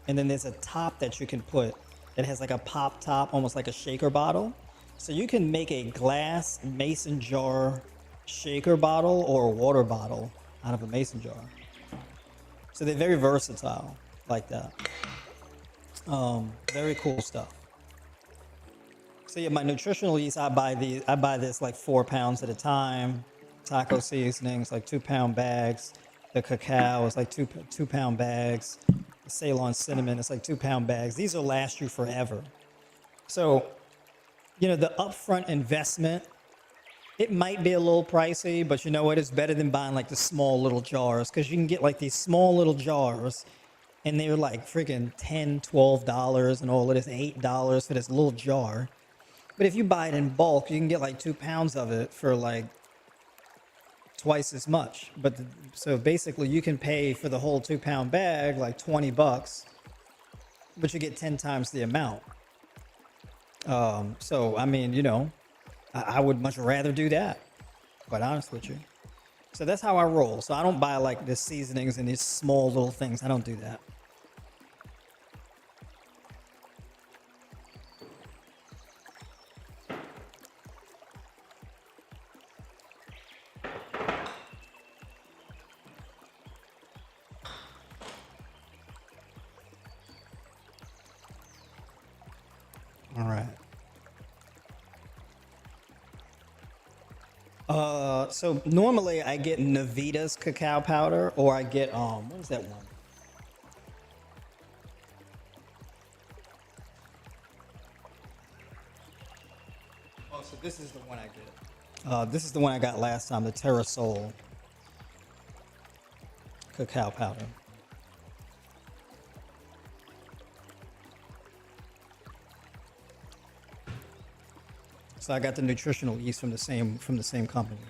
and then there's a top that you can put. It has like a pop top, almost like a shaker bottle. So you can make a glass mason jar shaker bottle or a water bottle out of a mason jar. So they're very versatile like that. Very cool stuff. So yeah, my nutritional yeast, I buy this like 4 pounds at a time. Taco seasonings, like 2 pound bags. The cacao is like two pound bags. The Ceylon cinnamon, it's like 2 pound bags. These will last you forever. So, the upfront investment, it might be a little pricey, but you know what? It's better than buying like the small little jars, because you can get like these small little jars and they're like freaking $10, $12 and all of this, $8 for this little jar. But if you buy it in bulk, you can get like 2 pounds of it for like twice as much. So basically you can pay for the whole 2 pound bag like $20, but you get 10 times the amount. So I mean, I would much rather do that, quite honest with you. So that's how I roll. So I don't buy like the seasonings and these small little things. I don't do that. All right. So normally I get Navita's cacao powder, or I get what is that one? Oh, so this is the one I get. This is the one I got last time, the Terrasol cacao powder. So I got the nutritional yeast from the same company.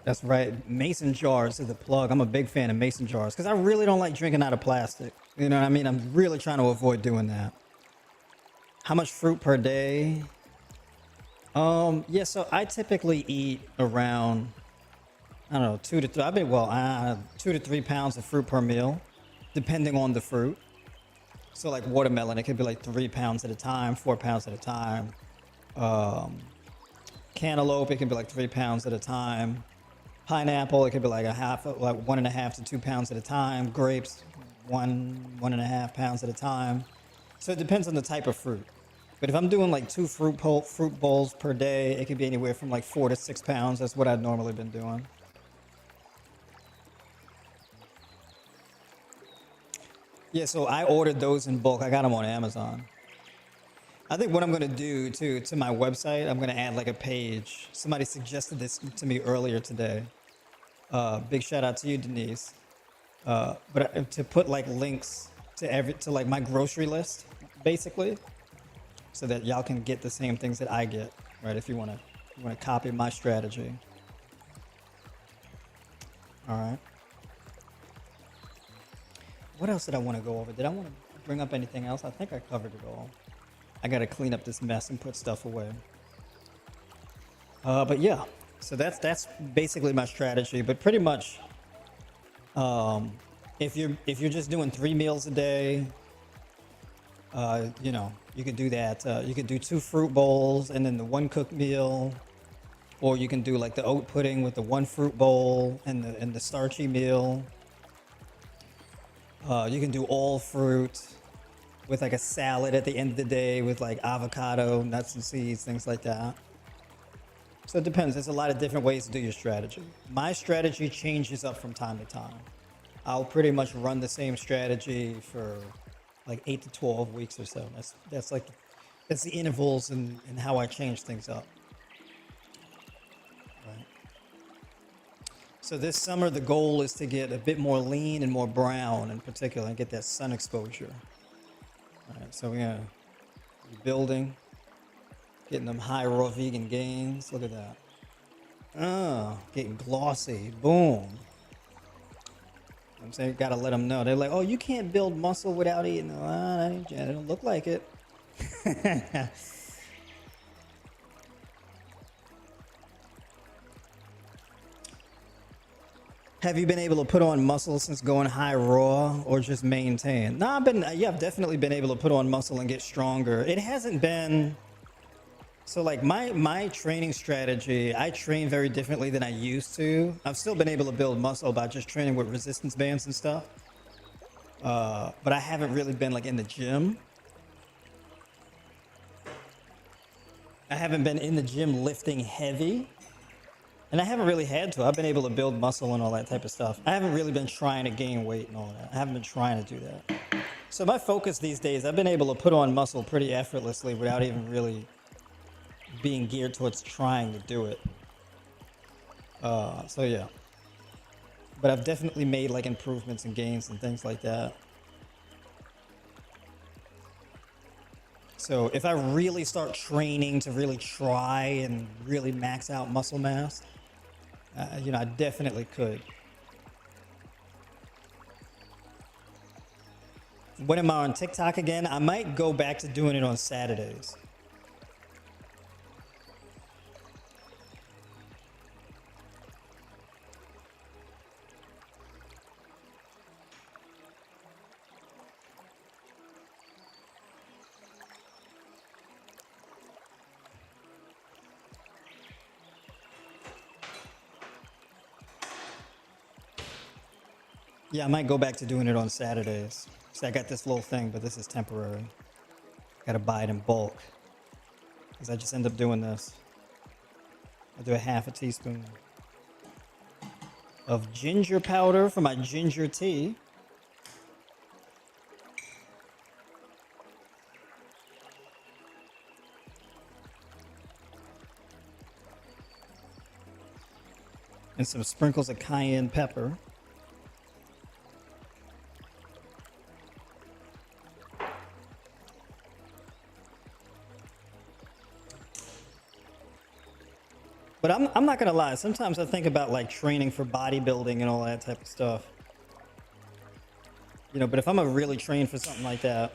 That's right. Mason jars is the plug. I'm a big fan of mason jars because I really don't like drinking out of plastic. You know what I mean? I'm really trying to avoid doing that. How much fruit per day? Yeah, so I typically eat around, I don't know, 2 to 3. 2 to 3 pounds of fruit per meal, depending on the fruit. So like watermelon, it could be like 3 pounds at a time, 4 pounds at a time. Cantaloupe, it can be like 3 pounds at a time. Pineapple, it could be like like 1.5 to 2 pounds at a time. Grapes, 1.5 pounds at a time. So it depends on the type of fruit. But if I'm doing like two fruit bowls per day, it could be anywhere from like 4 to 6 pounds. That's what I've normally been doing. Yeah, so I ordered those in bulk. I got them on Amazon. I think what I'm going to do to my website, I'm going to add like a page. Somebody suggested this to me earlier today. Big shout out to you, Denise. But to put like links to like my grocery list, basically, so that y'all can get the same things that I get, right? If you want to copy my strategy. All right. What else did I want to go over? Did I want to bring up anything else? I think I covered it all. I got to clean up this mess and put stuff away. But yeah, so that's basically my strategy. But pretty much, if you're just doing 3 meals a day, you could do that. You could do 2 fruit bowls and then the 1 cooked meal, or you can do like the oat pudding with the 1 fruit bowl and the starchy meal. You can do all fruit with like a salad at the end of the day with like avocado, nuts and seeds, things like that. So it depends. There's a lot of different ways to do your strategy. My strategy changes up from time to time. I'll pretty much run the same strategy for like 8 to 12 weeks or so. That's the intervals and how I change things up. Right. So this summer, the goal is to get a bit more lean and more brown in particular and get that sun exposure. All right, so we're gonna be building, getting them high raw vegan gains. Look at that. Getting glossy. Boom. I'm saying, gotta let them know. They're like, oh, you can't build muscle without eating. It don't look like it. Have you been able to put on muscle since going high raw or just maintain? No, I've definitely been able to put on muscle and get stronger. It hasn't been, so like my training strategy, I train very differently than I used to. I've still been able to build muscle by just training with resistance bands and stuff. But I haven't really been like in the gym. I haven't been in the gym lifting heavy. And I haven't really had to. I've been able to build muscle and all that type of stuff. I haven't really been trying to gain weight and all that. I haven't been trying to do that. So my focus these days, I've been able to put on muscle pretty effortlessly without even really being geared towards trying to do it. So yeah. But I've definitely made like improvements and gains and things like that. So if I really start training to really try and really max out muscle mass, I definitely could. When am I on TikTok again? I might go back to doing it on Saturdays. Yeah, I might go back to doing it on Saturdays. So I got this little thing, but this is temporary. Gotta buy it in bulk. Because I just end up doing this. I do a half a teaspoon of ginger powder for my ginger tea. And some sprinkles of cayenne pepper. But I'm not gonna lie, sometimes I think about like training for bodybuilding and all that type of stuff. But if I'm gonna really train for something like that,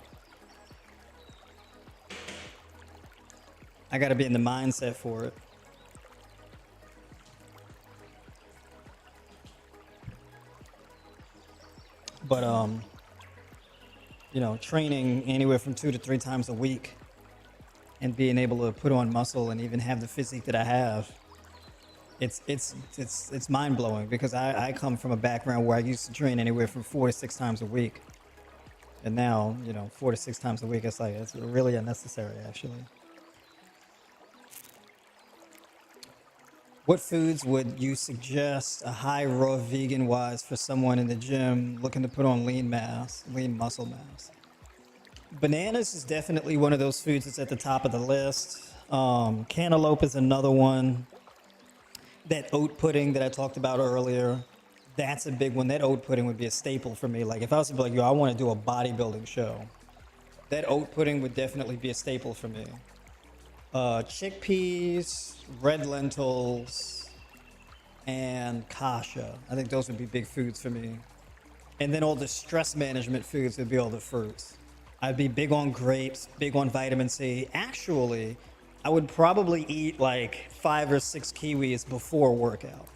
I gotta be in the mindset for it. But training anywhere from 2 to 3 times a week and being able to put on muscle and even have the physique that I have, it's mind blowing because I come from a background where I used to train anywhere from 4 to 6 times a week, and now 4 to 6 times a week, it's really unnecessary actually. What foods would you suggest a high raw vegan wise for someone in the gym looking to put on lean muscle mass? Bananas is definitely one of those foods that's at the top of the list. Cantaloupe is another one. That oat pudding that I talked about earlier, that's a big one. That oat pudding would be a staple for me. Like if I was to be like, I want to do a bodybuilding show, that oat pudding would definitely be a staple for me. Chickpeas, red lentils, and kasha. I think those would be big foods for me. And then all the stress management foods would be all the fruits. I'd be big on grapes, big on vitamin C. Actually, I would probably eat like 5 or 6 kiwis before workout.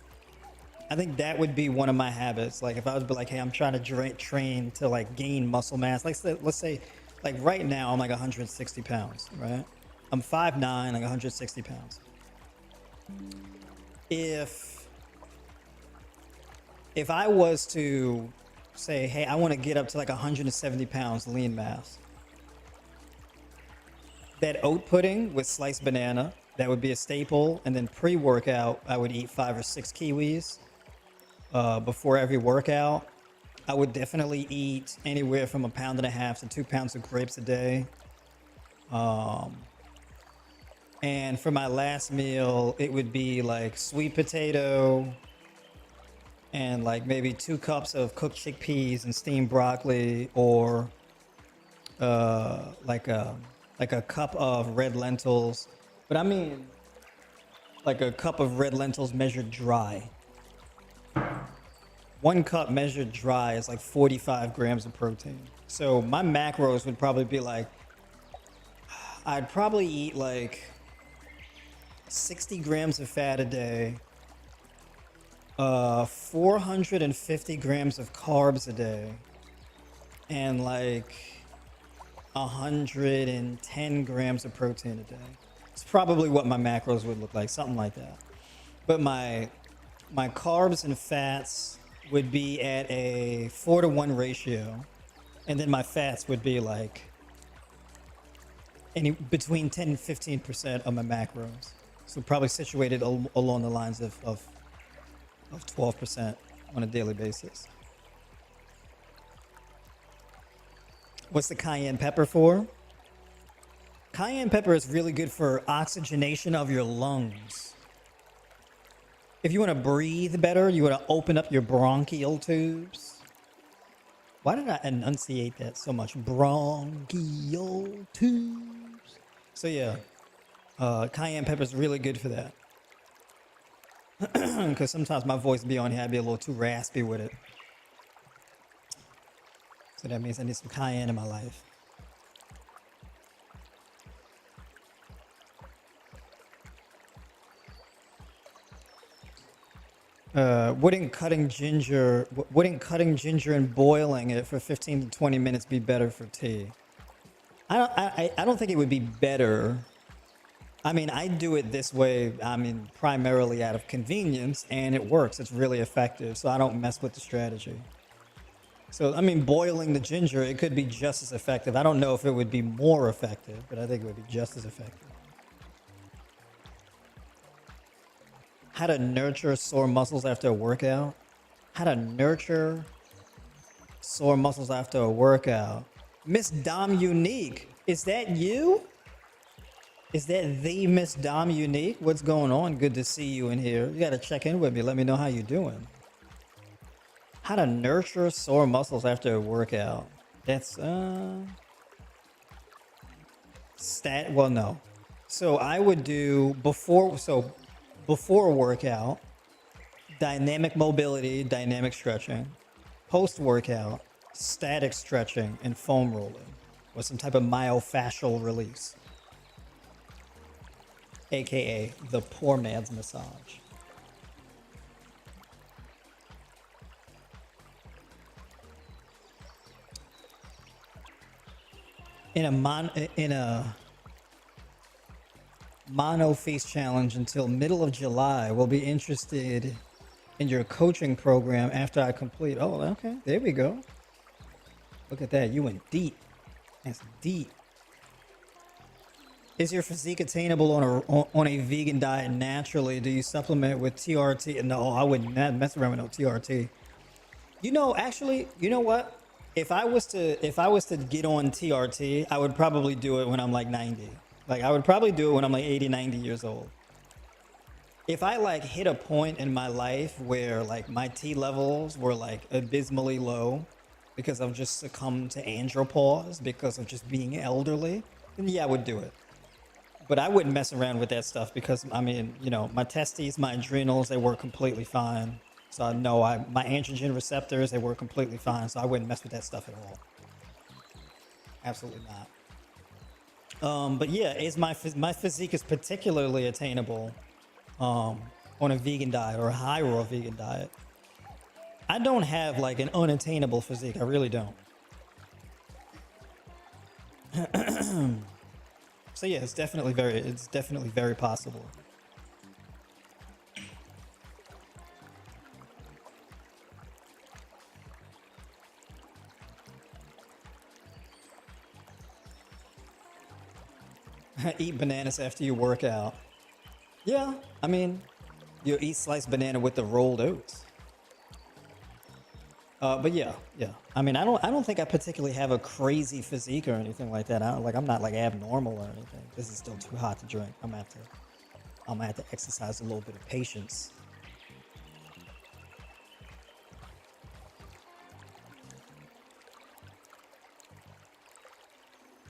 I think that would be one of my habits. Like if I was be like, hey, I'm trying to train to like gain muscle mass. Like let's say, like right now I'm like 160 pounds, right? I'm 5'9", like 160 pounds. If I was to say, hey, I want to get up to like 170 pounds lean mass, that oat pudding with sliced banana, that would be a staple. And then pre-workout, I would eat 5 or 6 kiwis before every workout. I would definitely eat anywhere from 1.5 pounds to 2 pounds of grapes a day. And for my last meal, it would be like sweet potato and like maybe 2 cups of cooked chickpeas and steamed broccoli, or like a cup of red lentils. But I mean like a cup of red lentils measured dry. 1 cup measured dry is like 45 grams of protein. So my macros would probably be like, I'd probably eat like 60 grams of fat a day, 450 grams of carbs a day and like 110 grams of protein a day. It's probably what my macros would look like, something like that. But my carbs and fats would be at a 4-to-1 ratio, and then my fats would be like between 10 and 15% of my macros. So probably situated along the lines of 12% on a daily basis. What's the cayenne pepper for? Cayenne pepper is really good for oxygenation of your lungs. If you want to breathe better, you want to open up your bronchial tubes. Why did I enunciate that so much? Bronchial tubes. So yeah, cayenne pepper is really good for that. Because sometimes my voice be on here, I'd be a little too raspy with it. So that means I need some cayenne in my life. Wouldn't cutting ginger and boiling it for 15 to 20 minutes be better for tea? I don't think it would be better. I mean, I do it this way, I mean, primarily out of convenience, and it works. It's really effective, so I don't mess with the strategy. So, I mean, boiling the ginger, it could be just as effective. I don't know if it would be more effective, but I think it would be just as effective. How to nurture sore muscles after a workout? How to nurture sore muscles after a workout? Miss Dom Unique, is that you? Is that the Miss Dom Unique? What's going on? Good to see you in here. You gotta check in with me. Let me know how you're doing. How to nurture sore muscles after a workout? That's well, no. So I would do before a workout, dynamic mobility, dynamic stretching. Post workout, static stretching and foam rolling, or some type of myofascial release, aka the poor man's massage. In a mono feast challenge until middle of July, we'll be interested in your coaching program after I complete. Oh, okay, there we go. Look at that, you went deep. That's deep. Is your physique attainable on a vegan diet naturally? Do you supplement with TRT? No, I would not mess around with no TRT. You know, actually, you know what? If I was to get on TRT, I would probably do it when I'm like 90. Like I would probably do it when I'm like 80, 90 years old. If I like hit a point in my life where like my T levels were like abysmally low because I've just succumbed to andropause because of just being elderly, then yeah, I would do it. But I wouldn't mess around with that stuff because I mean, you know, my testes, my adrenals, they work completely fine. So I know my androgen receptors, they work completely fine. So I wouldn't mess with that stuff at all. Absolutely not. But yeah, my physique is particularly attainable on a vegan diet or a high raw vegan diet. I don't have like an unattainable physique. I really don't. So yeah, it's definitely very possible. Eat bananas after you work out. Yeah, I mean, you eat sliced banana with the rolled oats. But yeah. I mean, I don't think I particularly have a crazy physique or anything like that. I'm not like abnormal or anything. This is still too hot to drink. I'm gonna have to exercise a little bit of patience.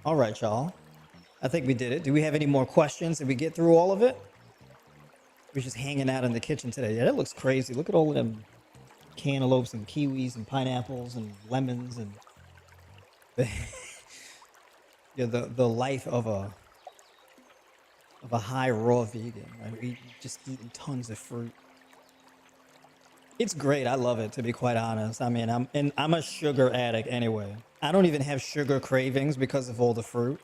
All right, y'all. I think we did it. Do we have any more questions? Did we get through all of it? We're just hanging out in the kitchen today. Yeah, that looks crazy. Look at all of them cantaloupes and kiwis and pineapples and lemons and yeah, the life of a high raw vegan, right? Just eating tons of fruit. It's great. I love it, to be quite honest. I mean, I'm a sugar addict anyway. I don't even have sugar cravings because of all the fruit.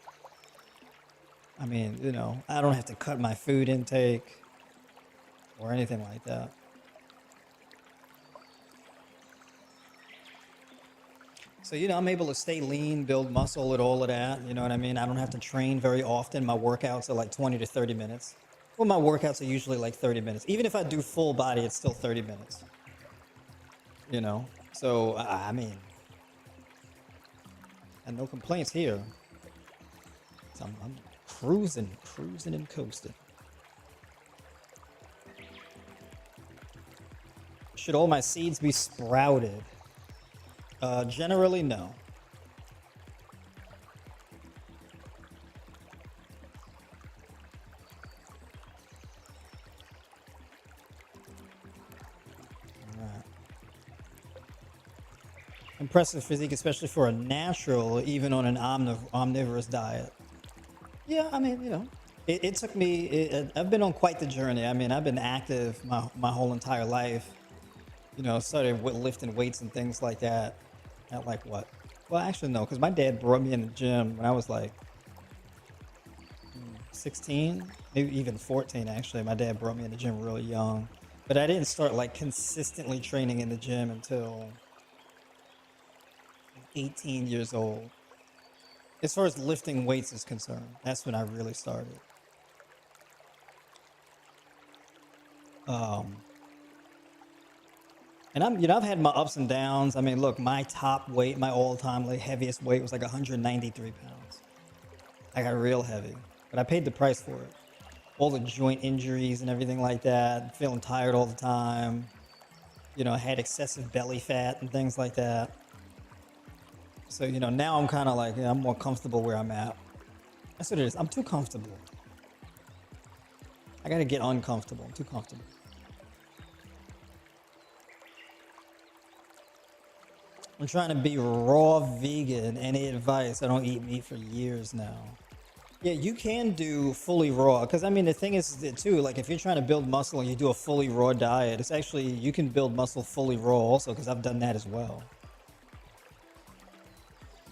I mean, I don't have to cut my food intake or anything like that. So, I'm able to stay lean, build muscle, and all of that. You know what I mean? I don't have to train very often. My workouts are like 20 to 30 minutes. Well, my workouts are usually like 30 minutes. Even if I do full body, it's still 30 minutes. You know? So, I mean, and no complaints here. So I'm cruising and coasting. Should all my seeds be sprouted? Generally, no. Alright. Impressive physique, especially for a natural, even on an omnivorous diet. Yeah, I mean, it took me. I've been on quite the journey. I mean, I've been active my whole entire life. Started with lifting weights and things like that at like what? Well, actually, no, because my dad brought me in the gym when I was like 16, maybe even 14, actually. My dad brought me in the gym really young. But I didn't start like consistently training in the gym until 18 years old. As far as lifting weights is concerned, that's when I really started. Um, And I've had my ups and downs. I mean, look, my top weight, my all-time like heaviest weight was like 193 pounds. I got real heavy, but I paid the price for it. All the joint injuries and everything like that, feeling tired all the time. I had excessive belly fat and things like that. So, now I'm kind of like, I'm more comfortable where I'm at. That's what it is. I'm too comfortable. I got to get uncomfortable. I'm too comfortable. I'm trying to be raw vegan. Any advice? I don't eat meat for years now. Yeah, you can do fully raw. Because, I mean, the thing is that too, like if you're trying to build muscle and you do a fully raw diet, it's actually, you can build muscle fully raw also, because I've done that as well.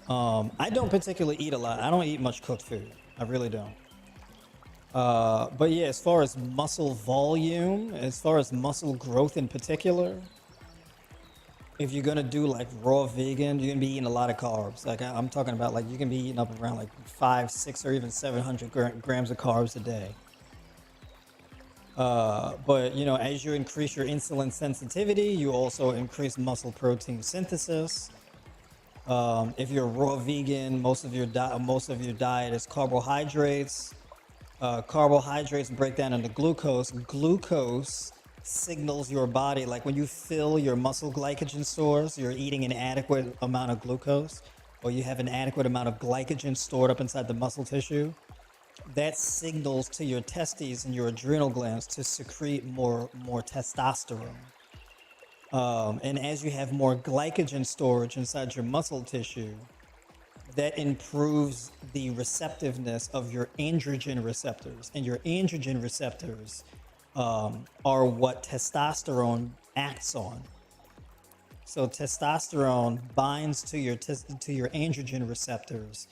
I don't particularly eat a lot. I don't eat much cooked food. I really don't. But yeah, as far as muscle volume, as far as muscle growth in particular, if you're gonna do like raw vegan, you're gonna be eating a lot of carbs. Like I'm talking about, like you can be eating up around like 5, 6, or even 700 grams of carbs a day. But as you increase your insulin sensitivity, you also increase muscle protein synthesis. If you're raw vegan, most of your diet is carbohydrates. Carbohydrates break down into glucose. Glucose signals your body, like when you fill your muscle glycogen stores, you're eating an adequate amount of glucose, or you have an adequate amount of glycogen stored up inside the muscle tissue. That signals to your testes and your adrenal glands to secrete more testosterone. And as you have more glycogen storage inside your muscle tissue, that improves the receptiveness of your androgen receptors. And your androgen receptors are what testosterone acts on. So testosterone binds to your androgen receptors,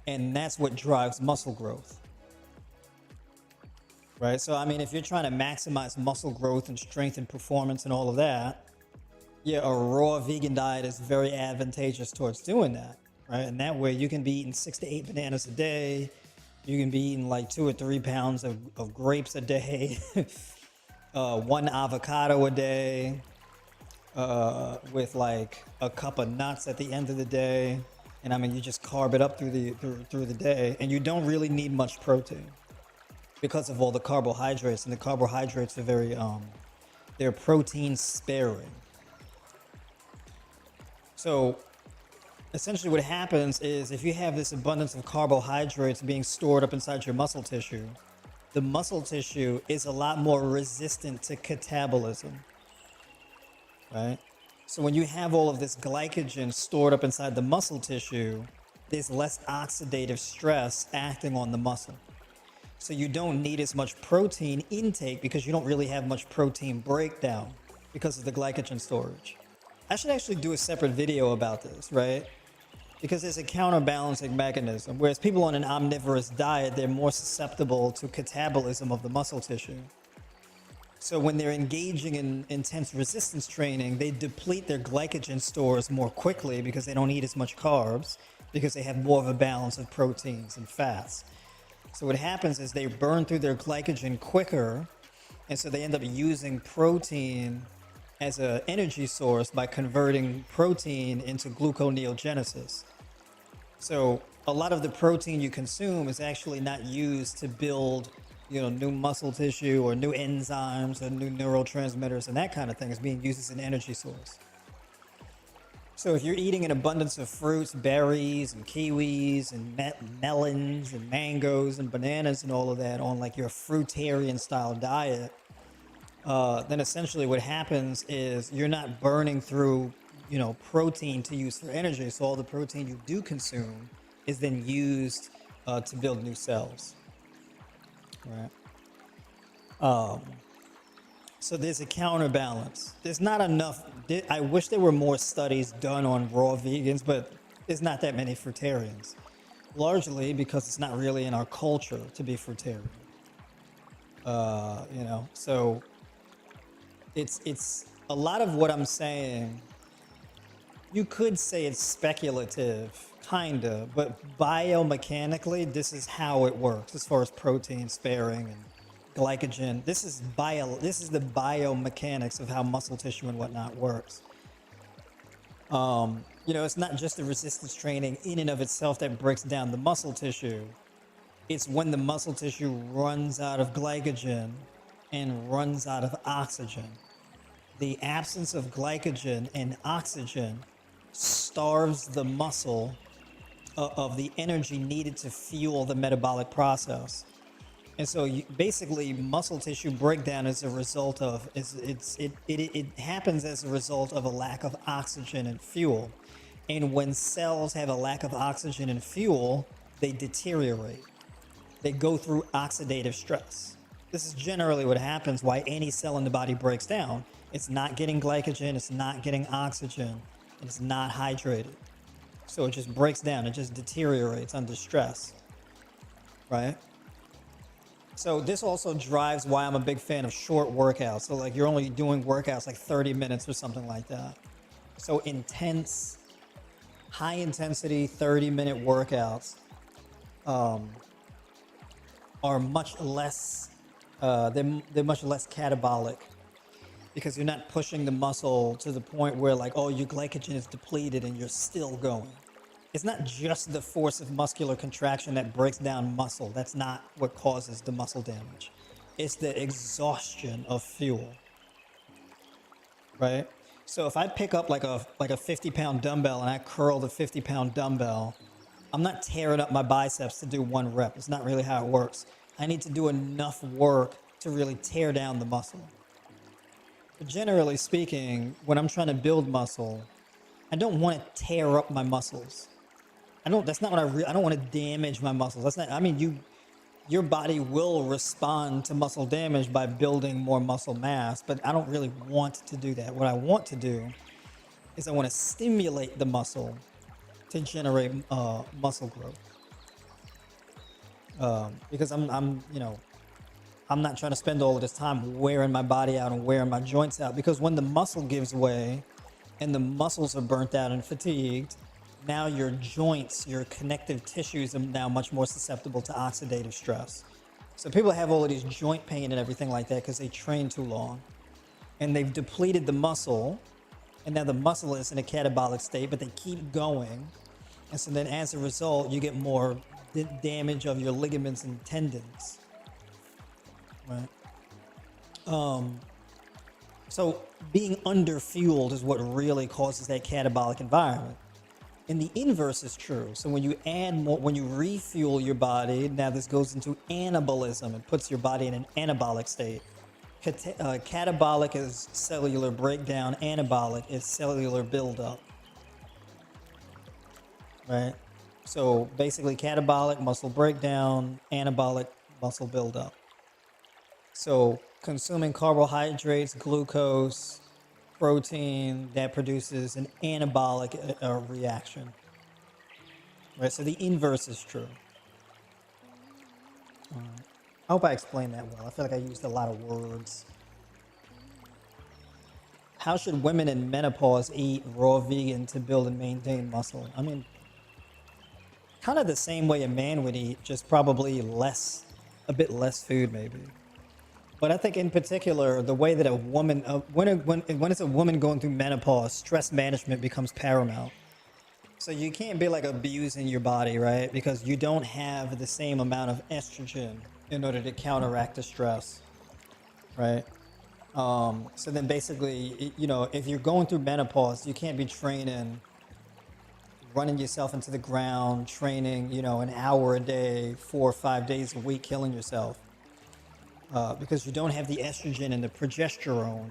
and that's what drives muscle growth. Right? So I mean, if you're trying to maximize muscle growth and strength and performance and all of that, yeah, a raw vegan diet is very advantageous towards doing that. Right? And that way you can be eating 6 to 8 bananas a day. You can be eating like 2 or 3 pounds of grapes a day, 1 avocado a day, with like a cup of nuts at the end of the day. And I mean, you just carb it up through the day, and you don't really need much protein because of all the carbohydrates. And the carbohydrates are they're protein sparing. So essentially what happens is, if you have this abundance of carbohydrates being stored up inside your muscle tissue, the muscle tissue is a lot more resistant to catabolism, right? So when you have all of this glycogen stored up inside the muscle tissue, there's less oxidative stress acting on the muscle. So you don't need as much protein intake because you don't really have much protein breakdown. because of the glycogen storage. I should actually do a separate video about this, right? Because there's a counterbalancing mechanism. Whereas people on an omnivorous diet, they're more susceptible to catabolism of the muscle tissue. So when they're engaging in intense resistance training, they deplete their glycogen stores more quickly because they don't eat as much carbs, because they have more of a balance of proteins and fats. So what happens is they burn through their glycogen quicker, and so they end up using protein as an energy source by converting protein into gluconeogenesis. So a lot of the protein you consume is actually not used to build, new muscle tissue or new enzymes or new neurotransmitters and that kind of thing. It's being used as an energy source. So if you're eating an abundance of fruits, berries, and kiwis, and melons, and mangoes, and bananas, and all of that on like your fruitarian style diet, then essentially what happens is you're not burning through, protein to use for energy. So all the protein you do consume is then used to build new cells, right? So there's a counterbalance. There's not enough. I wish there were more studies done on raw vegans, but there's not that many fruitarians. Largely because it's not really in our culture to be fruitarian. So it's a lot of what I'm saying. You could say it's speculative, kinda, but biomechanically, this is how it works as far as protein sparing and glycogen. This is the biomechanics of how muscle tissue and whatnot works. It's not just the resistance training in and of itself that breaks down the muscle tissue. It's when the muscle tissue runs out of glycogen and runs out of oxygen. The absence of glycogen and oxygen starves the muscle of the energy needed to fuel the metabolic process. And so basically muscle tissue breakdown is a result of, it happens as a result of a lack of oxygen and fuel. And when cells have a lack of oxygen and fuel, they deteriorate. They go through oxidative stress. This is generally what happens, why any cell in the body breaks down. It's not getting glycogen, it's not getting oxygen, and it's not hydrated. So it just breaks down, it just deteriorates under stress, right? So this also drives why I'm a big fan of short workouts. So like you're only doing workouts like 30 minutes or something like that. So intense, high intensity 30-minute workouts are much less, they're much less catabolic, because you're not pushing the muscle to the point where like, oh, your glycogen is depleted and you're still going. It's not just the force of muscular contraction that breaks down muscle. That's not what causes the muscle damage. It's the exhaustion of fuel, right? So if I pick up like a 50-pound dumbbell and I curl the 50-pound dumbbell, I'm not tearing up my biceps to do one rep. It's not really how it works. I need to do enough work to really tear down the muscle. But generally speaking, when I'm trying to build muscle, I don't want to tear up my muscles. That's not what I don't want to damage my muscles. That's not, your body will respond to muscle damage by building more muscle mass, but I don't really want to do that. What I want to do is I want to stimulate the muscle to generate muscle growth. Because I'm not trying to spend all of this time wearing my body out and wearing my joints out, because when the muscle gives way and the muscles are burnt out and fatigued, now your joints, your connective tissues are now much more susceptible to oxidative stress. So people have all of these joint pain and everything like that because they train too long. And they've depleted the muscle, and now the muscle is in a catabolic state, but they keep going. And so then as a result, you get more damage of your ligaments and tendons, right? So being under-fueled is what really causes that catabolic environment. And the inverse is true. So when you add more, when you refuel your body, now this goes into anabolism. It puts your body in an anabolic state. Catabolic is cellular breakdown. Anabolic is cellular buildup. Right? So basically catabolic, muscle breakdown, anabolic, muscle buildup. So consuming carbohydrates, glucose, protein that produces an anabolic reaction. Right, so the inverse is true. I hope I explained that well. I feel like I used a lot of words. How should women in menopause eat raw vegan to build and maintain muscle? I mean, kind of the same way a man would eat, just probably less, a bit less food maybe. But I think in particular, the way that a woman, when it's a woman going through menopause, stress management becomes paramount. So you can't be like abusing your body, right? Because you don't have the same amount of estrogen in order to counteract the stress, right? So then basically, you know, if you're going through menopause, you can't be training, running yourself into the ground, training, you know, an hour a day, 4 or 5 days a week, killing yourself. Because you don't have the estrogen and the progesterone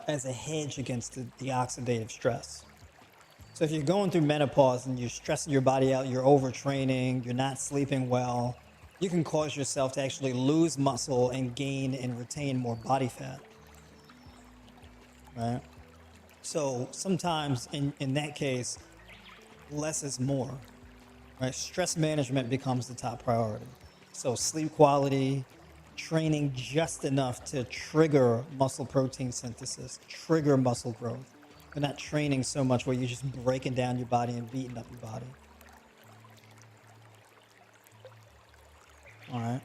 as a hedge against the oxidative stress. So if you're going through menopause and you're stressing your body out, you're overtraining, you're not sleeping well, you can cause yourself to actually lose muscle and gain and retain more body fat, right? So sometimes in that case, less is more, right? Stress management becomes the top priority. So sleep quality, training just enough to trigger muscle protein synthesis, trigger muscle growth. But not training so much where you're just breaking down your body and beating up your body. All right.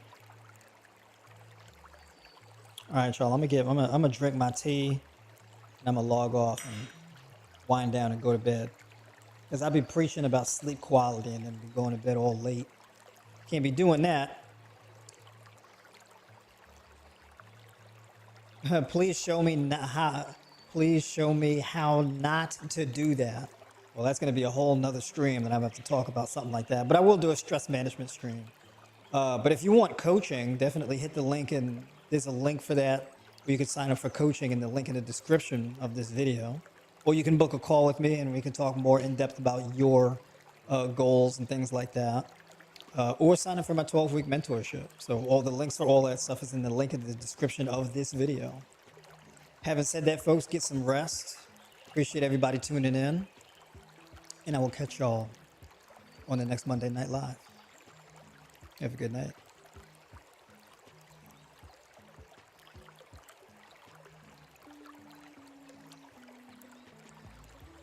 All right, y'all. I'm gonna drink my tea and I'm gonna log off and wind down and go to bed. Because I'll be preaching about sleep quality and then be going to bed all late. Can't be doing that. Please show me how. Please show me how not to do that. Well, that's going to be a whole nother stream that I'm about to talk about something like that. But I will do a stress management stream. But if you want coaching, definitely hit the link, and there's a link for that where you can sign up for coaching in the link in the description of this video. Or you can book a call with me and we can talk more in depth about your goals and things like that. Or sign up for my 12-week mentorship. So all the links for all that stuff is in the link in the description of this video. Having said that, folks, get some rest. Appreciate everybody tuning in. And I will catch y'all on the next Monday Night Live. Have a good night.